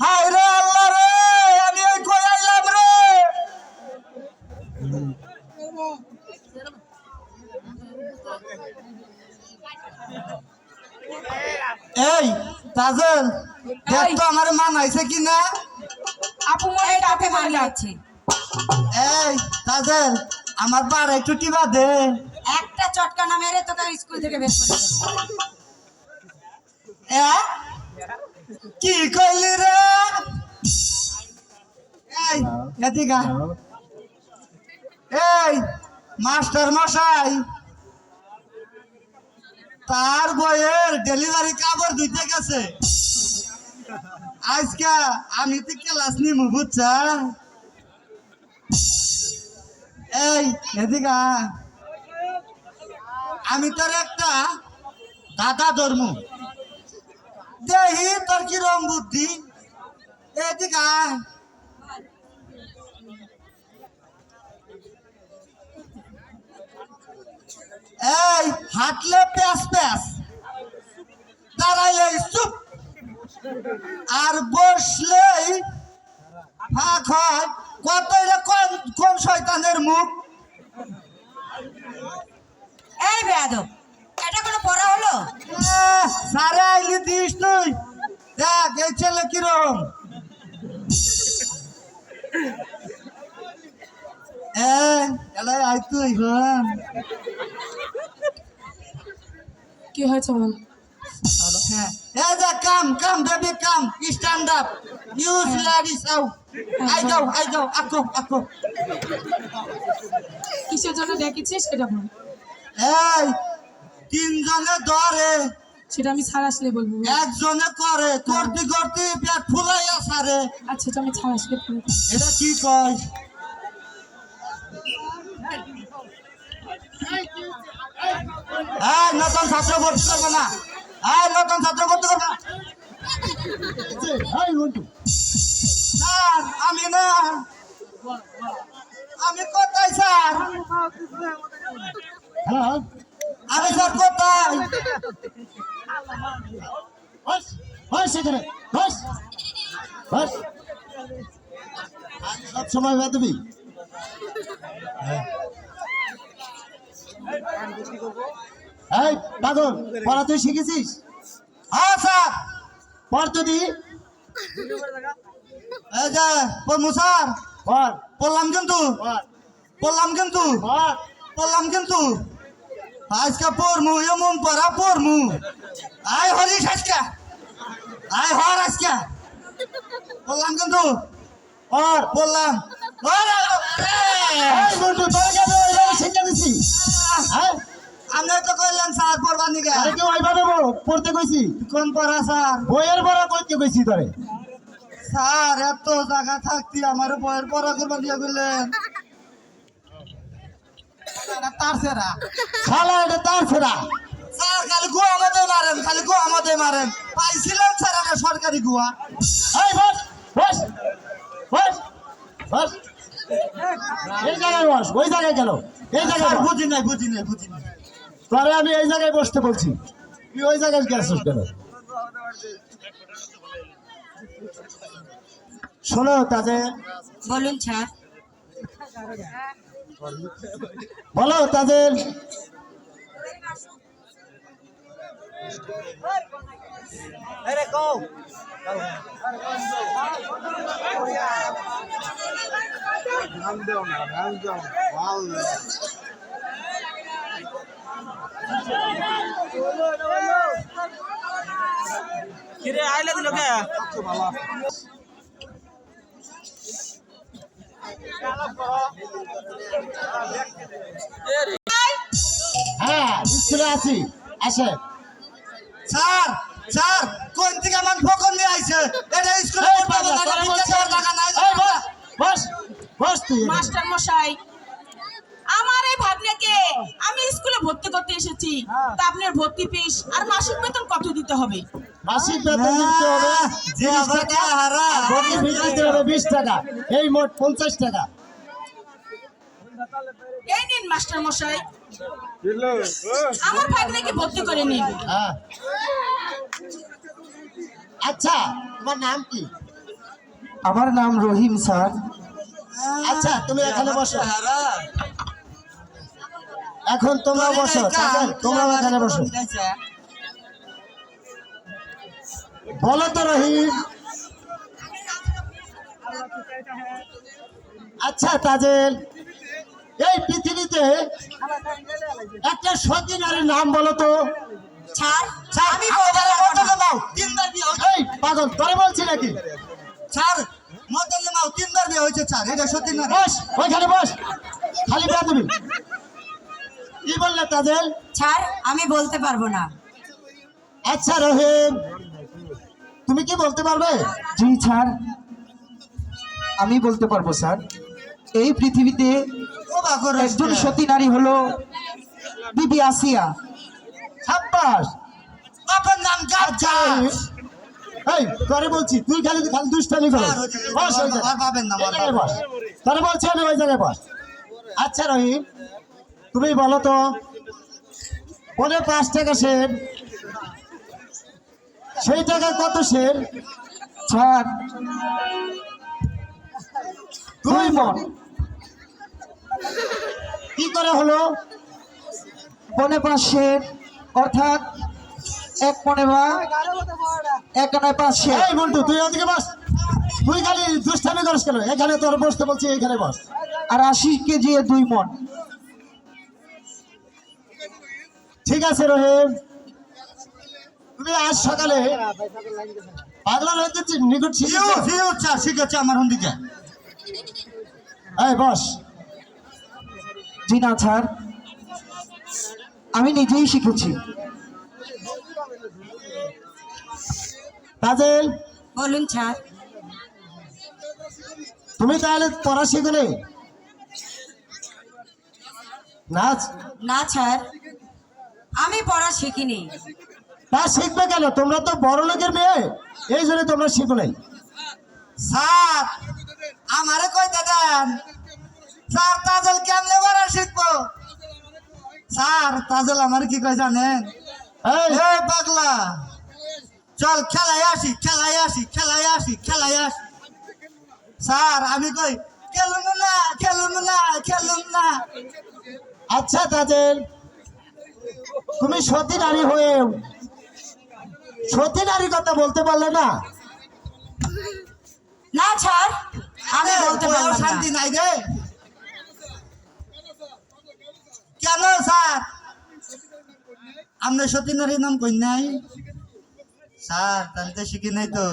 [SPEAKER 3] হাই রে আল্লাহ রে, আমি ওই কই আইলাম রে। এই তাজল, দেখ তো আমার মানাইছে কিনা।
[SPEAKER 4] আপু মনে হয় তাতে মান যাচ্ছে।
[SPEAKER 3] এই তাজল, আমার বার একটু টিপা দে।
[SPEAKER 2] একটা চটকা না মেরে তোকে স্কুল থেকে বের করে দেবো।
[SPEAKER 3] কি কইলি রে? এই এদিকে আয়। এই মাস্টার মশাই, তার বইয়ের ডেলিভারি কাপড় দিতে গেছে। আজকে আমি তো ক্লাস নিমু বুঝছা। এই এদিকে আয়। আমি তোর একটা দাদা ধর্ম দেহি, তোর কিরম বুদ্ধি। এদিকে আয়। এই হাঁটলে প্যাস প্যাস, দাঁড়াইলে চুপ, আর বসলেই ফাঁক হয়। কত কোন কোন শয়তানের মুখ।
[SPEAKER 2] এই বেয়াদব, এটা কোনো পড়া হলো?
[SPEAKER 3] সারে আইলি দিস তুই। দেখ এই ছেলে কিরম। এলাই আই তুই হন।
[SPEAKER 4] কি হয়েছে বল?
[SPEAKER 3] হ্যাঁ, এই যে come come baby come, stand up, use ladies out. আই যাও আকো আকো।
[SPEAKER 4] কিসের জন্য ডেকেছিস সেটা বল।
[SPEAKER 3] এই তিনজনে ধরে
[SPEAKER 4] সেটা আমি স্যার আসলে বলবো।
[SPEAKER 3] একজনে করে করতে করতে পেট ফুলাইয়া সারে।
[SPEAKER 4] আচ্ছা, এটা আমি স্যার আসলে বলবো।
[SPEAKER 3] এটা কি কয়? এই নতুন ছাত্র ভর্তি করবে না, এই নতুন ছাত্র ভর্তি করবে না। স্যার আমি না, আমি কোথায় স্যার? আমি স্যার কোথায়? সব সময় তুমি এই পাগল পড়া তুই শিখেছিস? হ্যাঁ স্যার। পড় তো দি। এই যে পড়মু স্যার। পড়। পড়লাম কিন্তু, পড়লাম কিন্তু, পড়লাম কিন্তু। আজকে পড়মু, এমন পড়া পড়মু। আয় হরিস আজকে, আয় হর আজকে। পড়লাম কিন্তু, পড় পড়লাম। শিক্ষা দিচ্ছি। আমি তো কইলাম স্যার পড়বার নিকে ওইভাবে পড়তে কইছি। কোন পড়া স্যার? বইয়ের পড়া করতে কইছি তোরে। স্যার এত জায়গা থাকতি আমার বইয়ের পড়া করবার দিয়ে বললেন। তার সেরা শালা, এটা তার সেরা। স্যার খালি গুয়া আমাদের মারেন, খালি গুয়া আমাদের মারেন। পাইছিলাম স্যার একটা সরকারি গুয়া। এই বস বস বস বস, এই জায়গায় বস। ওই জায়গায় গেল, এই জায়গায় বুঝি নাই, বুঝি নাই, বুঝি নাই। তোরে আমি এই জায়গায় বসতে বলছি, তুই ওই জায়গায় গেছিস কেন? শোনো তাদের,
[SPEAKER 2] বলুন স্যার।
[SPEAKER 3] বলো তাদের।
[SPEAKER 1] কিরে আইলে দিল কে?
[SPEAKER 3] হ্যাঁ স্কুলে আছি, আসে। স্যার স্যার কোন থেকে আমার ফোন নিয়ে আইছে? এটা স্কুলে পড়তে হবে না, বিদ্যালয়ের টাকা নাই। বস বস তুই।
[SPEAKER 2] মাস্টার মশাই, আমার এই ভাগ্নেকে আমি স্কুলে ভর্তি করতে এসেছি, তা আপনার ভর্তি ফিস আর মাসিক বেতন কত দিতে হবে?
[SPEAKER 3] মাসিক বেতন দিতে হবে যে আবার হারা, ভর্তি ফি দিতে হবে 20 টাকা, এই মোট 50 টাকা।
[SPEAKER 2] এই নিন মাস্টার মশাই, আমার ভাগ্নেকে ভর্তি করে নিন।
[SPEAKER 3] হ্যাঁ। আচ্ছা তোমার নাম কি?
[SPEAKER 1] আমার নাম রহিম স্যার।
[SPEAKER 3] আচ্ছা তুমি এখানে বসো, এখন তোমরা বসো, তোমরা এখানে বসো। বলো তো রহিম। আচ্ছা তাজেল, এই পৃথিবীতে একটা সতী নারীর নাম বলো তো।
[SPEAKER 2] স্যার,
[SPEAKER 3] আমি এই পাগল তোরে বলছি নাকি? স্যার মদলে মাও 3 বার বিয়ে হয়েছে স্যার, এটা সতী নারী। বস ওইখানে বস, খালি বেয়াদবি। কি বললে তাজেল?
[SPEAKER 2] স্যার আমি বলতে পারবো না।
[SPEAKER 3] আচ্ছা রহিম, তুমি কি বলতে পারবে?
[SPEAKER 1] জি স্যার, আমি বলতে পারবো স্যার। এই পৃথিবীতে একজন সতী নারী হলো বিবি আসিয়া।
[SPEAKER 3] সাব্বাস, আপনার নাম গাছা। এই তোরে বলছি, তুই খালি খালি দুষ্টামি করো। বস ওই জায়গায়, পাবেন না এখানে বস। তোরে বলছি আমি ওই জায়গায় বস। আচ্ছা রহিম, তুমি বলো তো, পরে 5 টাকা সের, সেই টাকা কত সের?
[SPEAKER 1] স্যার 2 মণ।
[SPEAKER 3] কি করে হলো?
[SPEAKER 1] 5.5 সের, অর্থাৎ 1 মণে বা 1 আনায় 5 সের।
[SPEAKER 3] এই বন্ধু তুই ওদিকে বস, তুই খালি দুষ্টামি করিস কেন? এখানে তোর বসতে বলছি, এখানে বস।
[SPEAKER 1] আর 80 কেজি 2 মণ।
[SPEAKER 3] ঠিক আছে রহিম, তুমি আজ সকালে পাগলা হয়েছে নিকট শিখেছে আমার হন্দিকে। এই বস।
[SPEAKER 1] জি না স্যার, আমি নিজেই শিখেছি।
[SPEAKER 3] তাজেল,
[SPEAKER 2] বলুন স্যার।
[SPEAKER 3] তুমি তাহলে পড়া শিখো নি? নাচ
[SPEAKER 2] না স্যার, আমি পড়া শিখিনি।
[SPEAKER 3] তা শিখবে কেন? তোমরা তো বড় লোকের মেয়ে, এই জন্য তোমরা শিখো নাই।
[SPEAKER 1] স্যার আমারে কইতে দেন, স্যার তাজেল কেমনে পড়া শিখবো? স্যার তাজেল আমার কি কয় জানেন?
[SPEAKER 3] এই,
[SPEAKER 1] এই পাগলা, চল খেলায় আসি, খেলায় আসি, খেলায় আসি, খেলায় আসি। স্যার আমি কই খেলুন না, খেলুন না, খেলুন না।
[SPEAKER 3] আচ্ছা তাজেল, তুমি সতী নারী হয়ে সতী নারীর কথা বলতে পারলে না?
[SPEAKER 2] না স্যার, আমি বলতে
[SPEAKER 1] ওই
[SPEAKER 2] পারলাম না।
[SPEAKER 1] শান্তি নাই রে। কেন স্যার আপনি সতীনারীর নাম কই নাই? স্যার তাহলে তো শিখি নাই তো।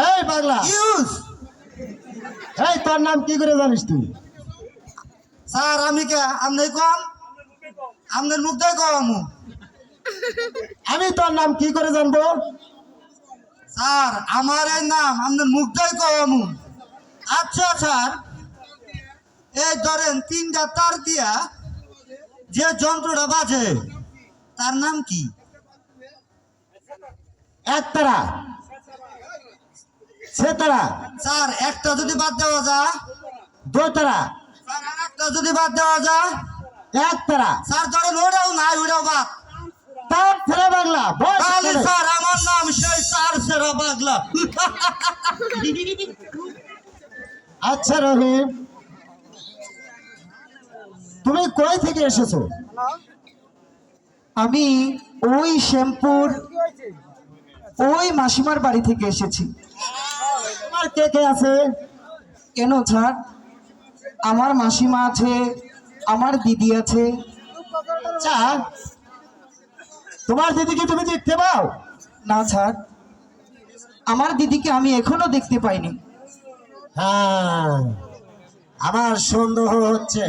[SPEAKER 3] এই পাগলা,
[SPEAKER 1] ইউজ
[SPEAKER 3] এই তোর নাম কি করে জানিস তুই?
[SPEAKER 1] স্যার আমি কে আপনি কম, আপনার মুখ দিয়ে কম।
[SPEAKER 3] আমি তোর নাম কি করে জানবো?
[SPEAKER 1] স্যার আমার এই নাম আপনার মুখ দিয়ে কম। আচ্ছা স্যার, এই ধরেন 3টা তার দিয়া যে যন্ত্রটা বাজে তার নাম কি?
[SPEAKER 3] একতারা, সেতারা,
[SPEAKER 1] স্যার একটা যদি বাদ দেওয়া যায়,
[SPEAKER 3] দোতারা,
[SPEAKER 1] স্যার একটা যদি বাদ দেওয়া যায়,
[SPEAKER 3] একতারা,
[SPEAKER 1] স্যার ধরেন ওটাও নাই, ওটাও বাদ।
[SPEAKER 3] তার ছেড়ে বাংলা বস
[SPEAKER 1] তাহলে
[SPEAKER 3] এখানে।
[SPEAKER 1] স্যার আমার নাম সেই চার সেরা পাগলা।
[SPEAKER 3] আচ্ছা রহিম, তুমি কই থেকে এসেছো?
[SPEAKER 6] আমি ওই শ্যামপুর ওই মাসিমার বাড়ি থেকে এসেছি।
[SPEAKER 3] তোমার কে কে আছে?
[SPEAKER 6] কেন স্যার? আমার মাসিমা আছে, আমার দিদি আছে।
[SPEAKER 3] আচ্ছা, তোমার দিদিকে তুমি দেখতে পাও?
[SPEAKER 6] না স্যার, আমার দিদিকে আমি এখনো দেখতে পাইনি।
[SPEAKER 3] হ্যাঁ, আমার সন্দেহ হচ্ছে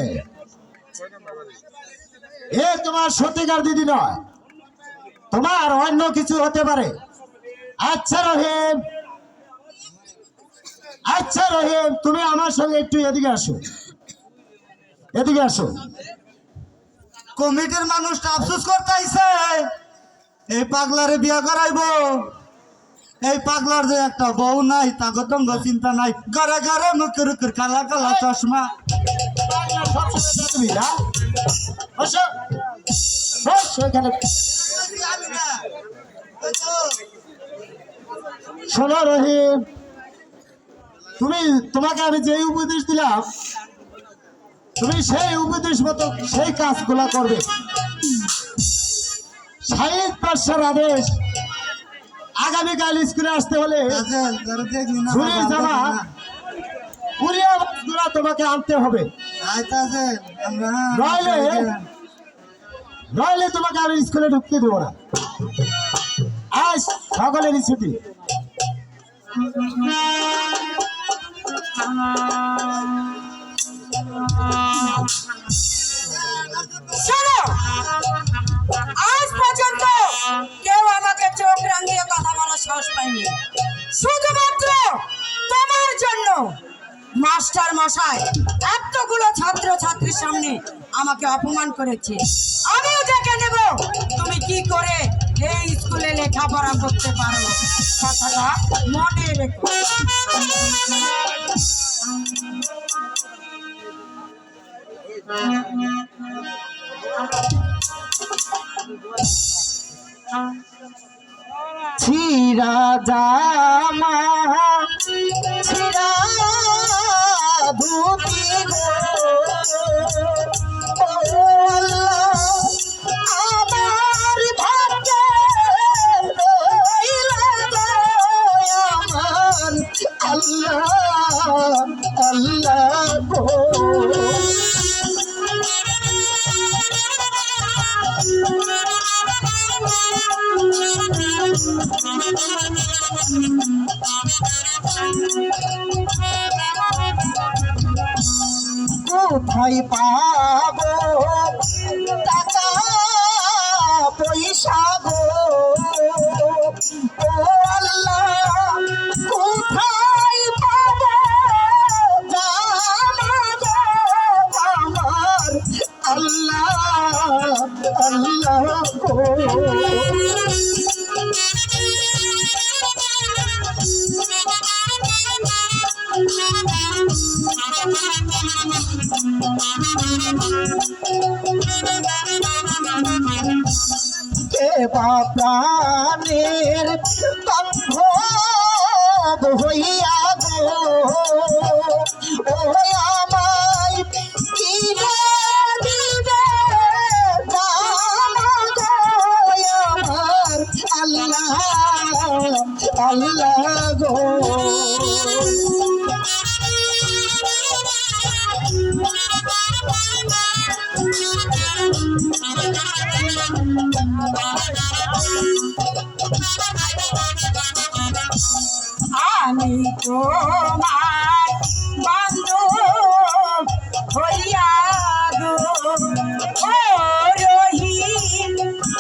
[SPEAKER 3] এ তোমার সত্যিকার দিদি নয়, তোমার অন্য কিছু হতে পারে। আচ্ছা রহিম, আচ্ছা রহিম, তুমি আমার সঙ্গে একটু এদিকে আসো, এদিকে আসো।
[SPEAKER 1] কমিটির মানুষটা আফসোস করতে আইছে এই পাগলারে বিয়া করাইবো। এই পাগলার যে একটা বউ নাই, তাগতঙ্গ চিন্তা নাই, ঘরে ঘরে মুখের উপর কালা কালা চশমা।
[SPEAKER 3] তুমি না বসো, বসো এখানে।
[SPEAKER 1] আমি না, ওই তো।
[SPEAKER 3] শোনো রহিম, তোমাকে আমি যে উপদেশ দিলাম, তুমি সেই উপদেশ মতো সেই কাজগুলা করবে। সাহিদ পাশার আদেশ, আগামীকাল স্কুলে আসতে হলে
[SPEAKER 1] তাজেল, তোরে দেখলি না
[SPEAKER 3] ঝুড়ির
[SPEAKER 1] বাবা,
[SPEAKER 3] জামা,
[SPEAKER 1] দেখলি না?
[SPEAKER 3] পুরিয়া মাছগুলা তোমাকে আনতে হবে।
[SPEAKER 1] আয় তাজেল, আমরা
[SPEAKER 3] নইলে তোমাকে আমি স্কুলে ঢুকতে দেবো না। আজ সকলেরই ছুটি।
[SPEAKER 2] শোনো, আজ পর্যন্ত কেউ আমাকে চোখ রাঙিয়ে কথা বলার সাহস পায়নি। শুধুমাত্র তোমার জন্য মাস্টার মশাই এতগুলো ছাত্র ছাত্রীর সামনে আমাকে অপমান করেছে। আমিও দেখে নেব তুমি কি করে এই স্কুলে লেখাপড়া করতে পারো। কথাটা মনে রেখো।
[SPEAKER 6] ছিড়া জামা, ছিড়া ধুতি গো, ও আল্লাহ, আমার ভাগ্যে রইলা গো আমার আল্লাহ, আল্লাহ গো। কোথায় পাবো টাকা পয়সা গো, ও আল্লাহ কোথায় পাবো জানা গো আমার আল্লাহ আল্লাহ গো কে বা প্রাণের বান্ধব হইয়া গো ও আমায় কিনে দিবে জানা গো আমার আল্লাহ আল্লাহ গো
[SPEAKER 2] আমি তোমার বান্ধব হইয়া গো ও রহিম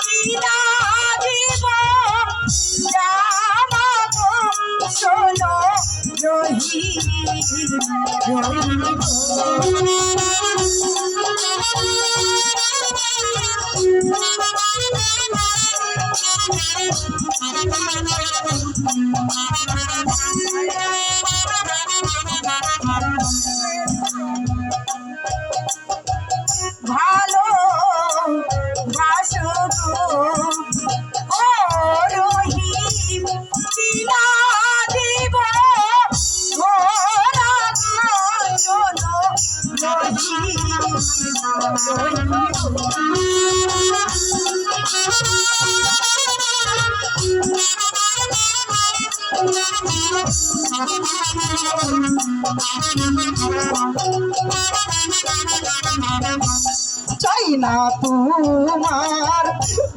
[SPEAKER 2] কিনা দিব জানা গো শোনো রহিম ভালো বাসো ও রহিম কিনা দিব ও শোনো
[SPEAKER 6] চাই না তোমার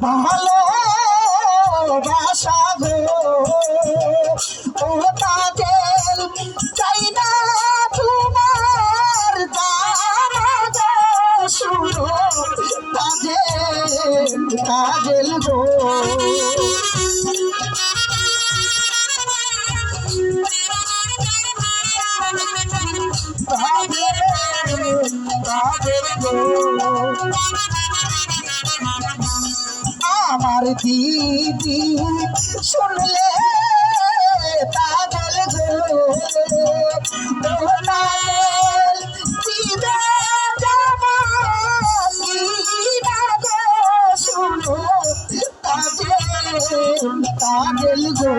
[SPEAKER 6] ভালো বাসা গো ও তাজেল চাই না তোমার জানা গো শুনো তাজেল তাজেল গো আমার দিদি শুনলে তাজেল গো তাজেল দিদে জামাইনা গো শুনো তাজেল তাজেল গো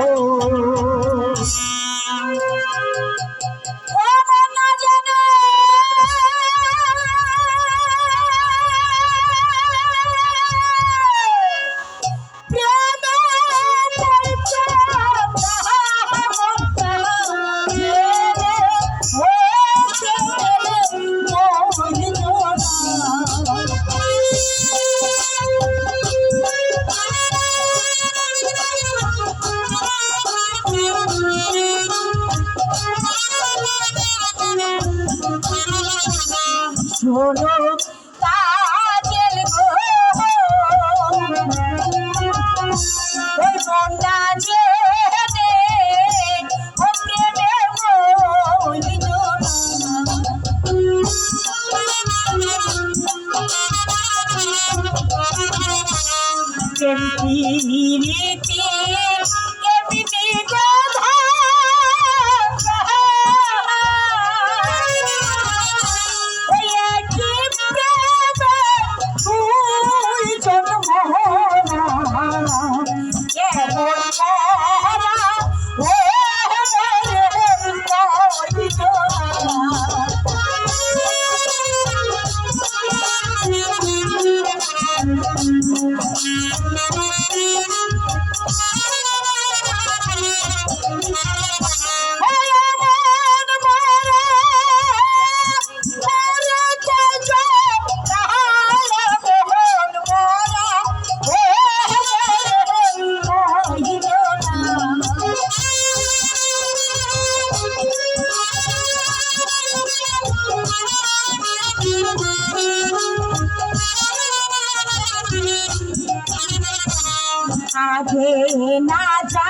[SPEAKER 2] শোনো তাজেল গো ওই বন্যা যে ও প্রেমে মইল রীতি এমনি কথা সাধে না যা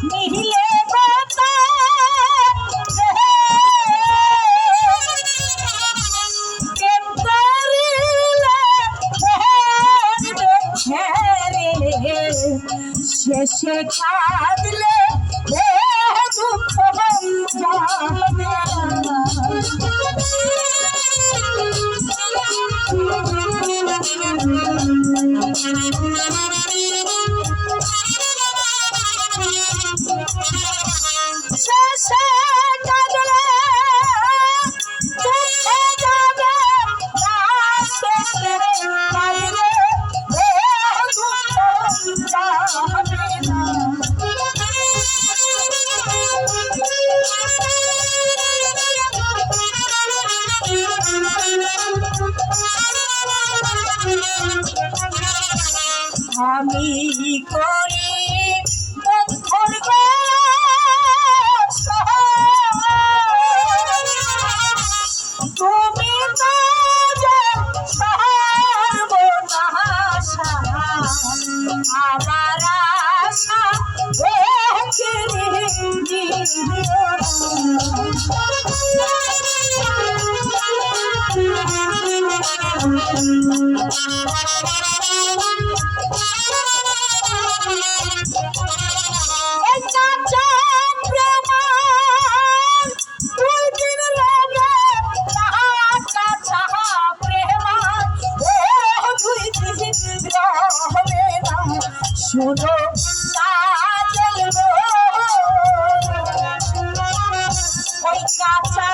[SPEAKER 2] মিলে শেষে কাঁদলে দুঃখ শেষে কাঁদলে দুঃখে যাবে না শেষে কাঁদলে দুঃখ যাবে না আমি করি বন্ধুর তুমি তো যে সর্বনাশা আমার আশা শোনো কাজল গো ওই কাঁচা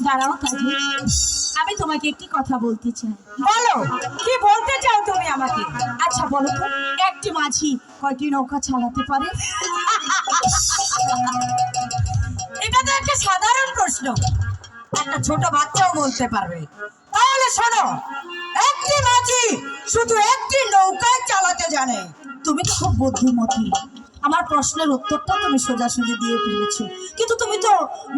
[SPEAKER 2] দাঁড়াও কাজল, আমি তোমাকে একটি কথা বলতে চাই। বলো, কি বলতে চাও তুমি আমাকে? আচ্ছা বলো তো, একটি মাঝি কয়টি নৌকা চালাতে পারে? এটা তো একটা সাধারণ প্রশ্ন, একটা ছোট বাচ্চাও বলতে পারবে। তাহলে শোনো, একটি মাঝি শুধু একটি নৌকায় চালাতে জানে। তুমি তো খুব বুদ্ধিমতী, আমার প্রশ্নের উত্তরটা তুমি সোজাসুজি দিয়ে ফেলেছো, কিন্তু তুমি তো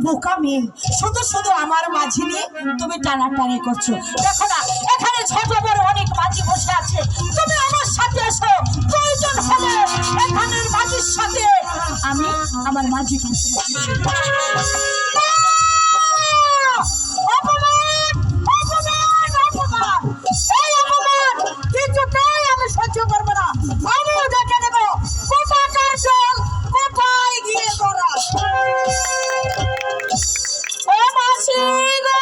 [SPEAKER 2] বোকা মেয়ে, শুধু শুধু আমার মাঝি নিয়ে তুমি টানাটানি করছো। দেখো না, এখানে ছোট বড় অনেক মাঝি বসে আছে, তুমি আমার সাথে এসো, প্রয়োজন হলে এখানের মাঝির সাথে আমি আমার মাঝিকে আমি সহ্য করবো না, আমিও দেখে নেবো কোথাকার জল কোথায় গিয়ে করা। ও মাসি গো,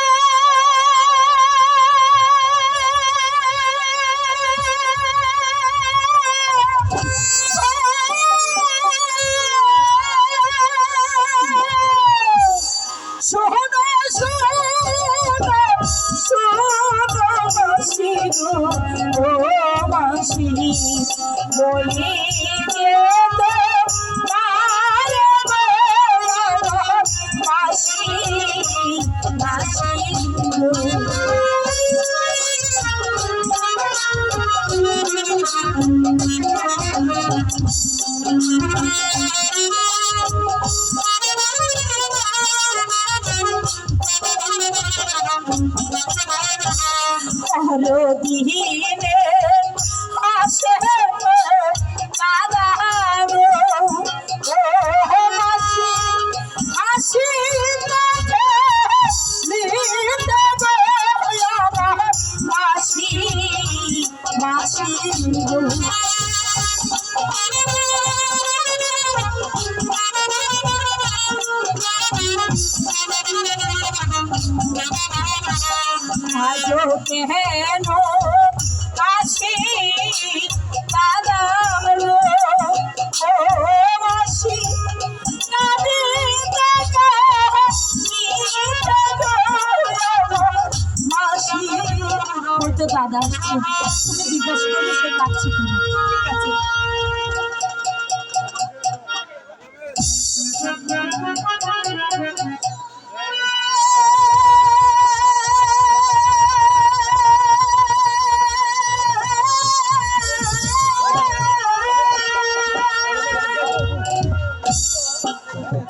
[SPEAKER 2] বলি যে তো মারে মাসি মাসি হলো দিনে আসে দাদা গো, ও মাসি হাসি মাসি মাসি গো। আজো কেন কাশি দাদা গো, ও মাসি কাঁদে মাসি। ওই তো দাদা আসছে, তুমি জিজ্ঞাসা করলে সে কাঁদছে কেন? ঠিক আছে।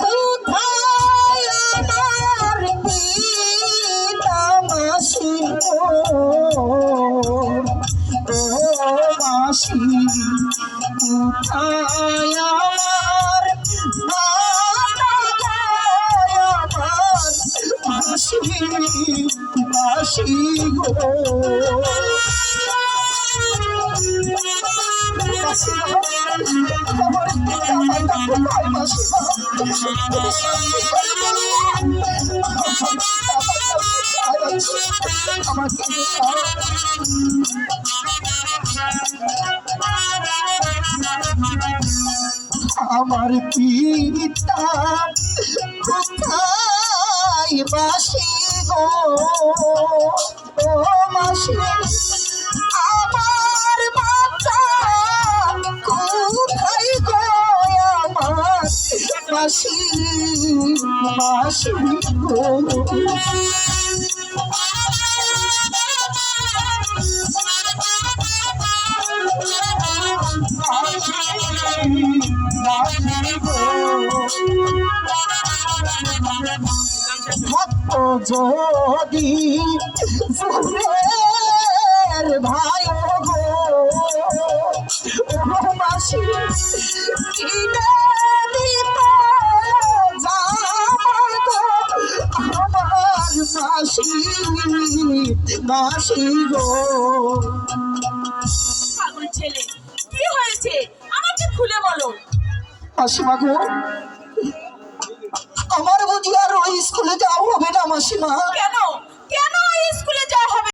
[SPEAKER 2] কোথায় আমার পিতা মাসি গো,
[SPEAKER 6] গো আমার পিতা কোথায় মাসি গো ও মাসি আমার বাচ্চা কোথায় গো আমার মাসি মাসি গো যদি ফুলের ভাই গো ও মাসি কিনে দিতে যাবো গো আমার মাসি মাসি গো
[SPEAKER 2] পাগল ছেলে, কি হয়েছে আমাকে খুলে বলো।
[SPEAKER 6] মাসিমা গো আমার বুঝি আর ওই স্কুলে যাওয়া হবে না মাসিমা।
[SPEAKER 2] কেন কেন এই স্কুলে যাওয়া হবে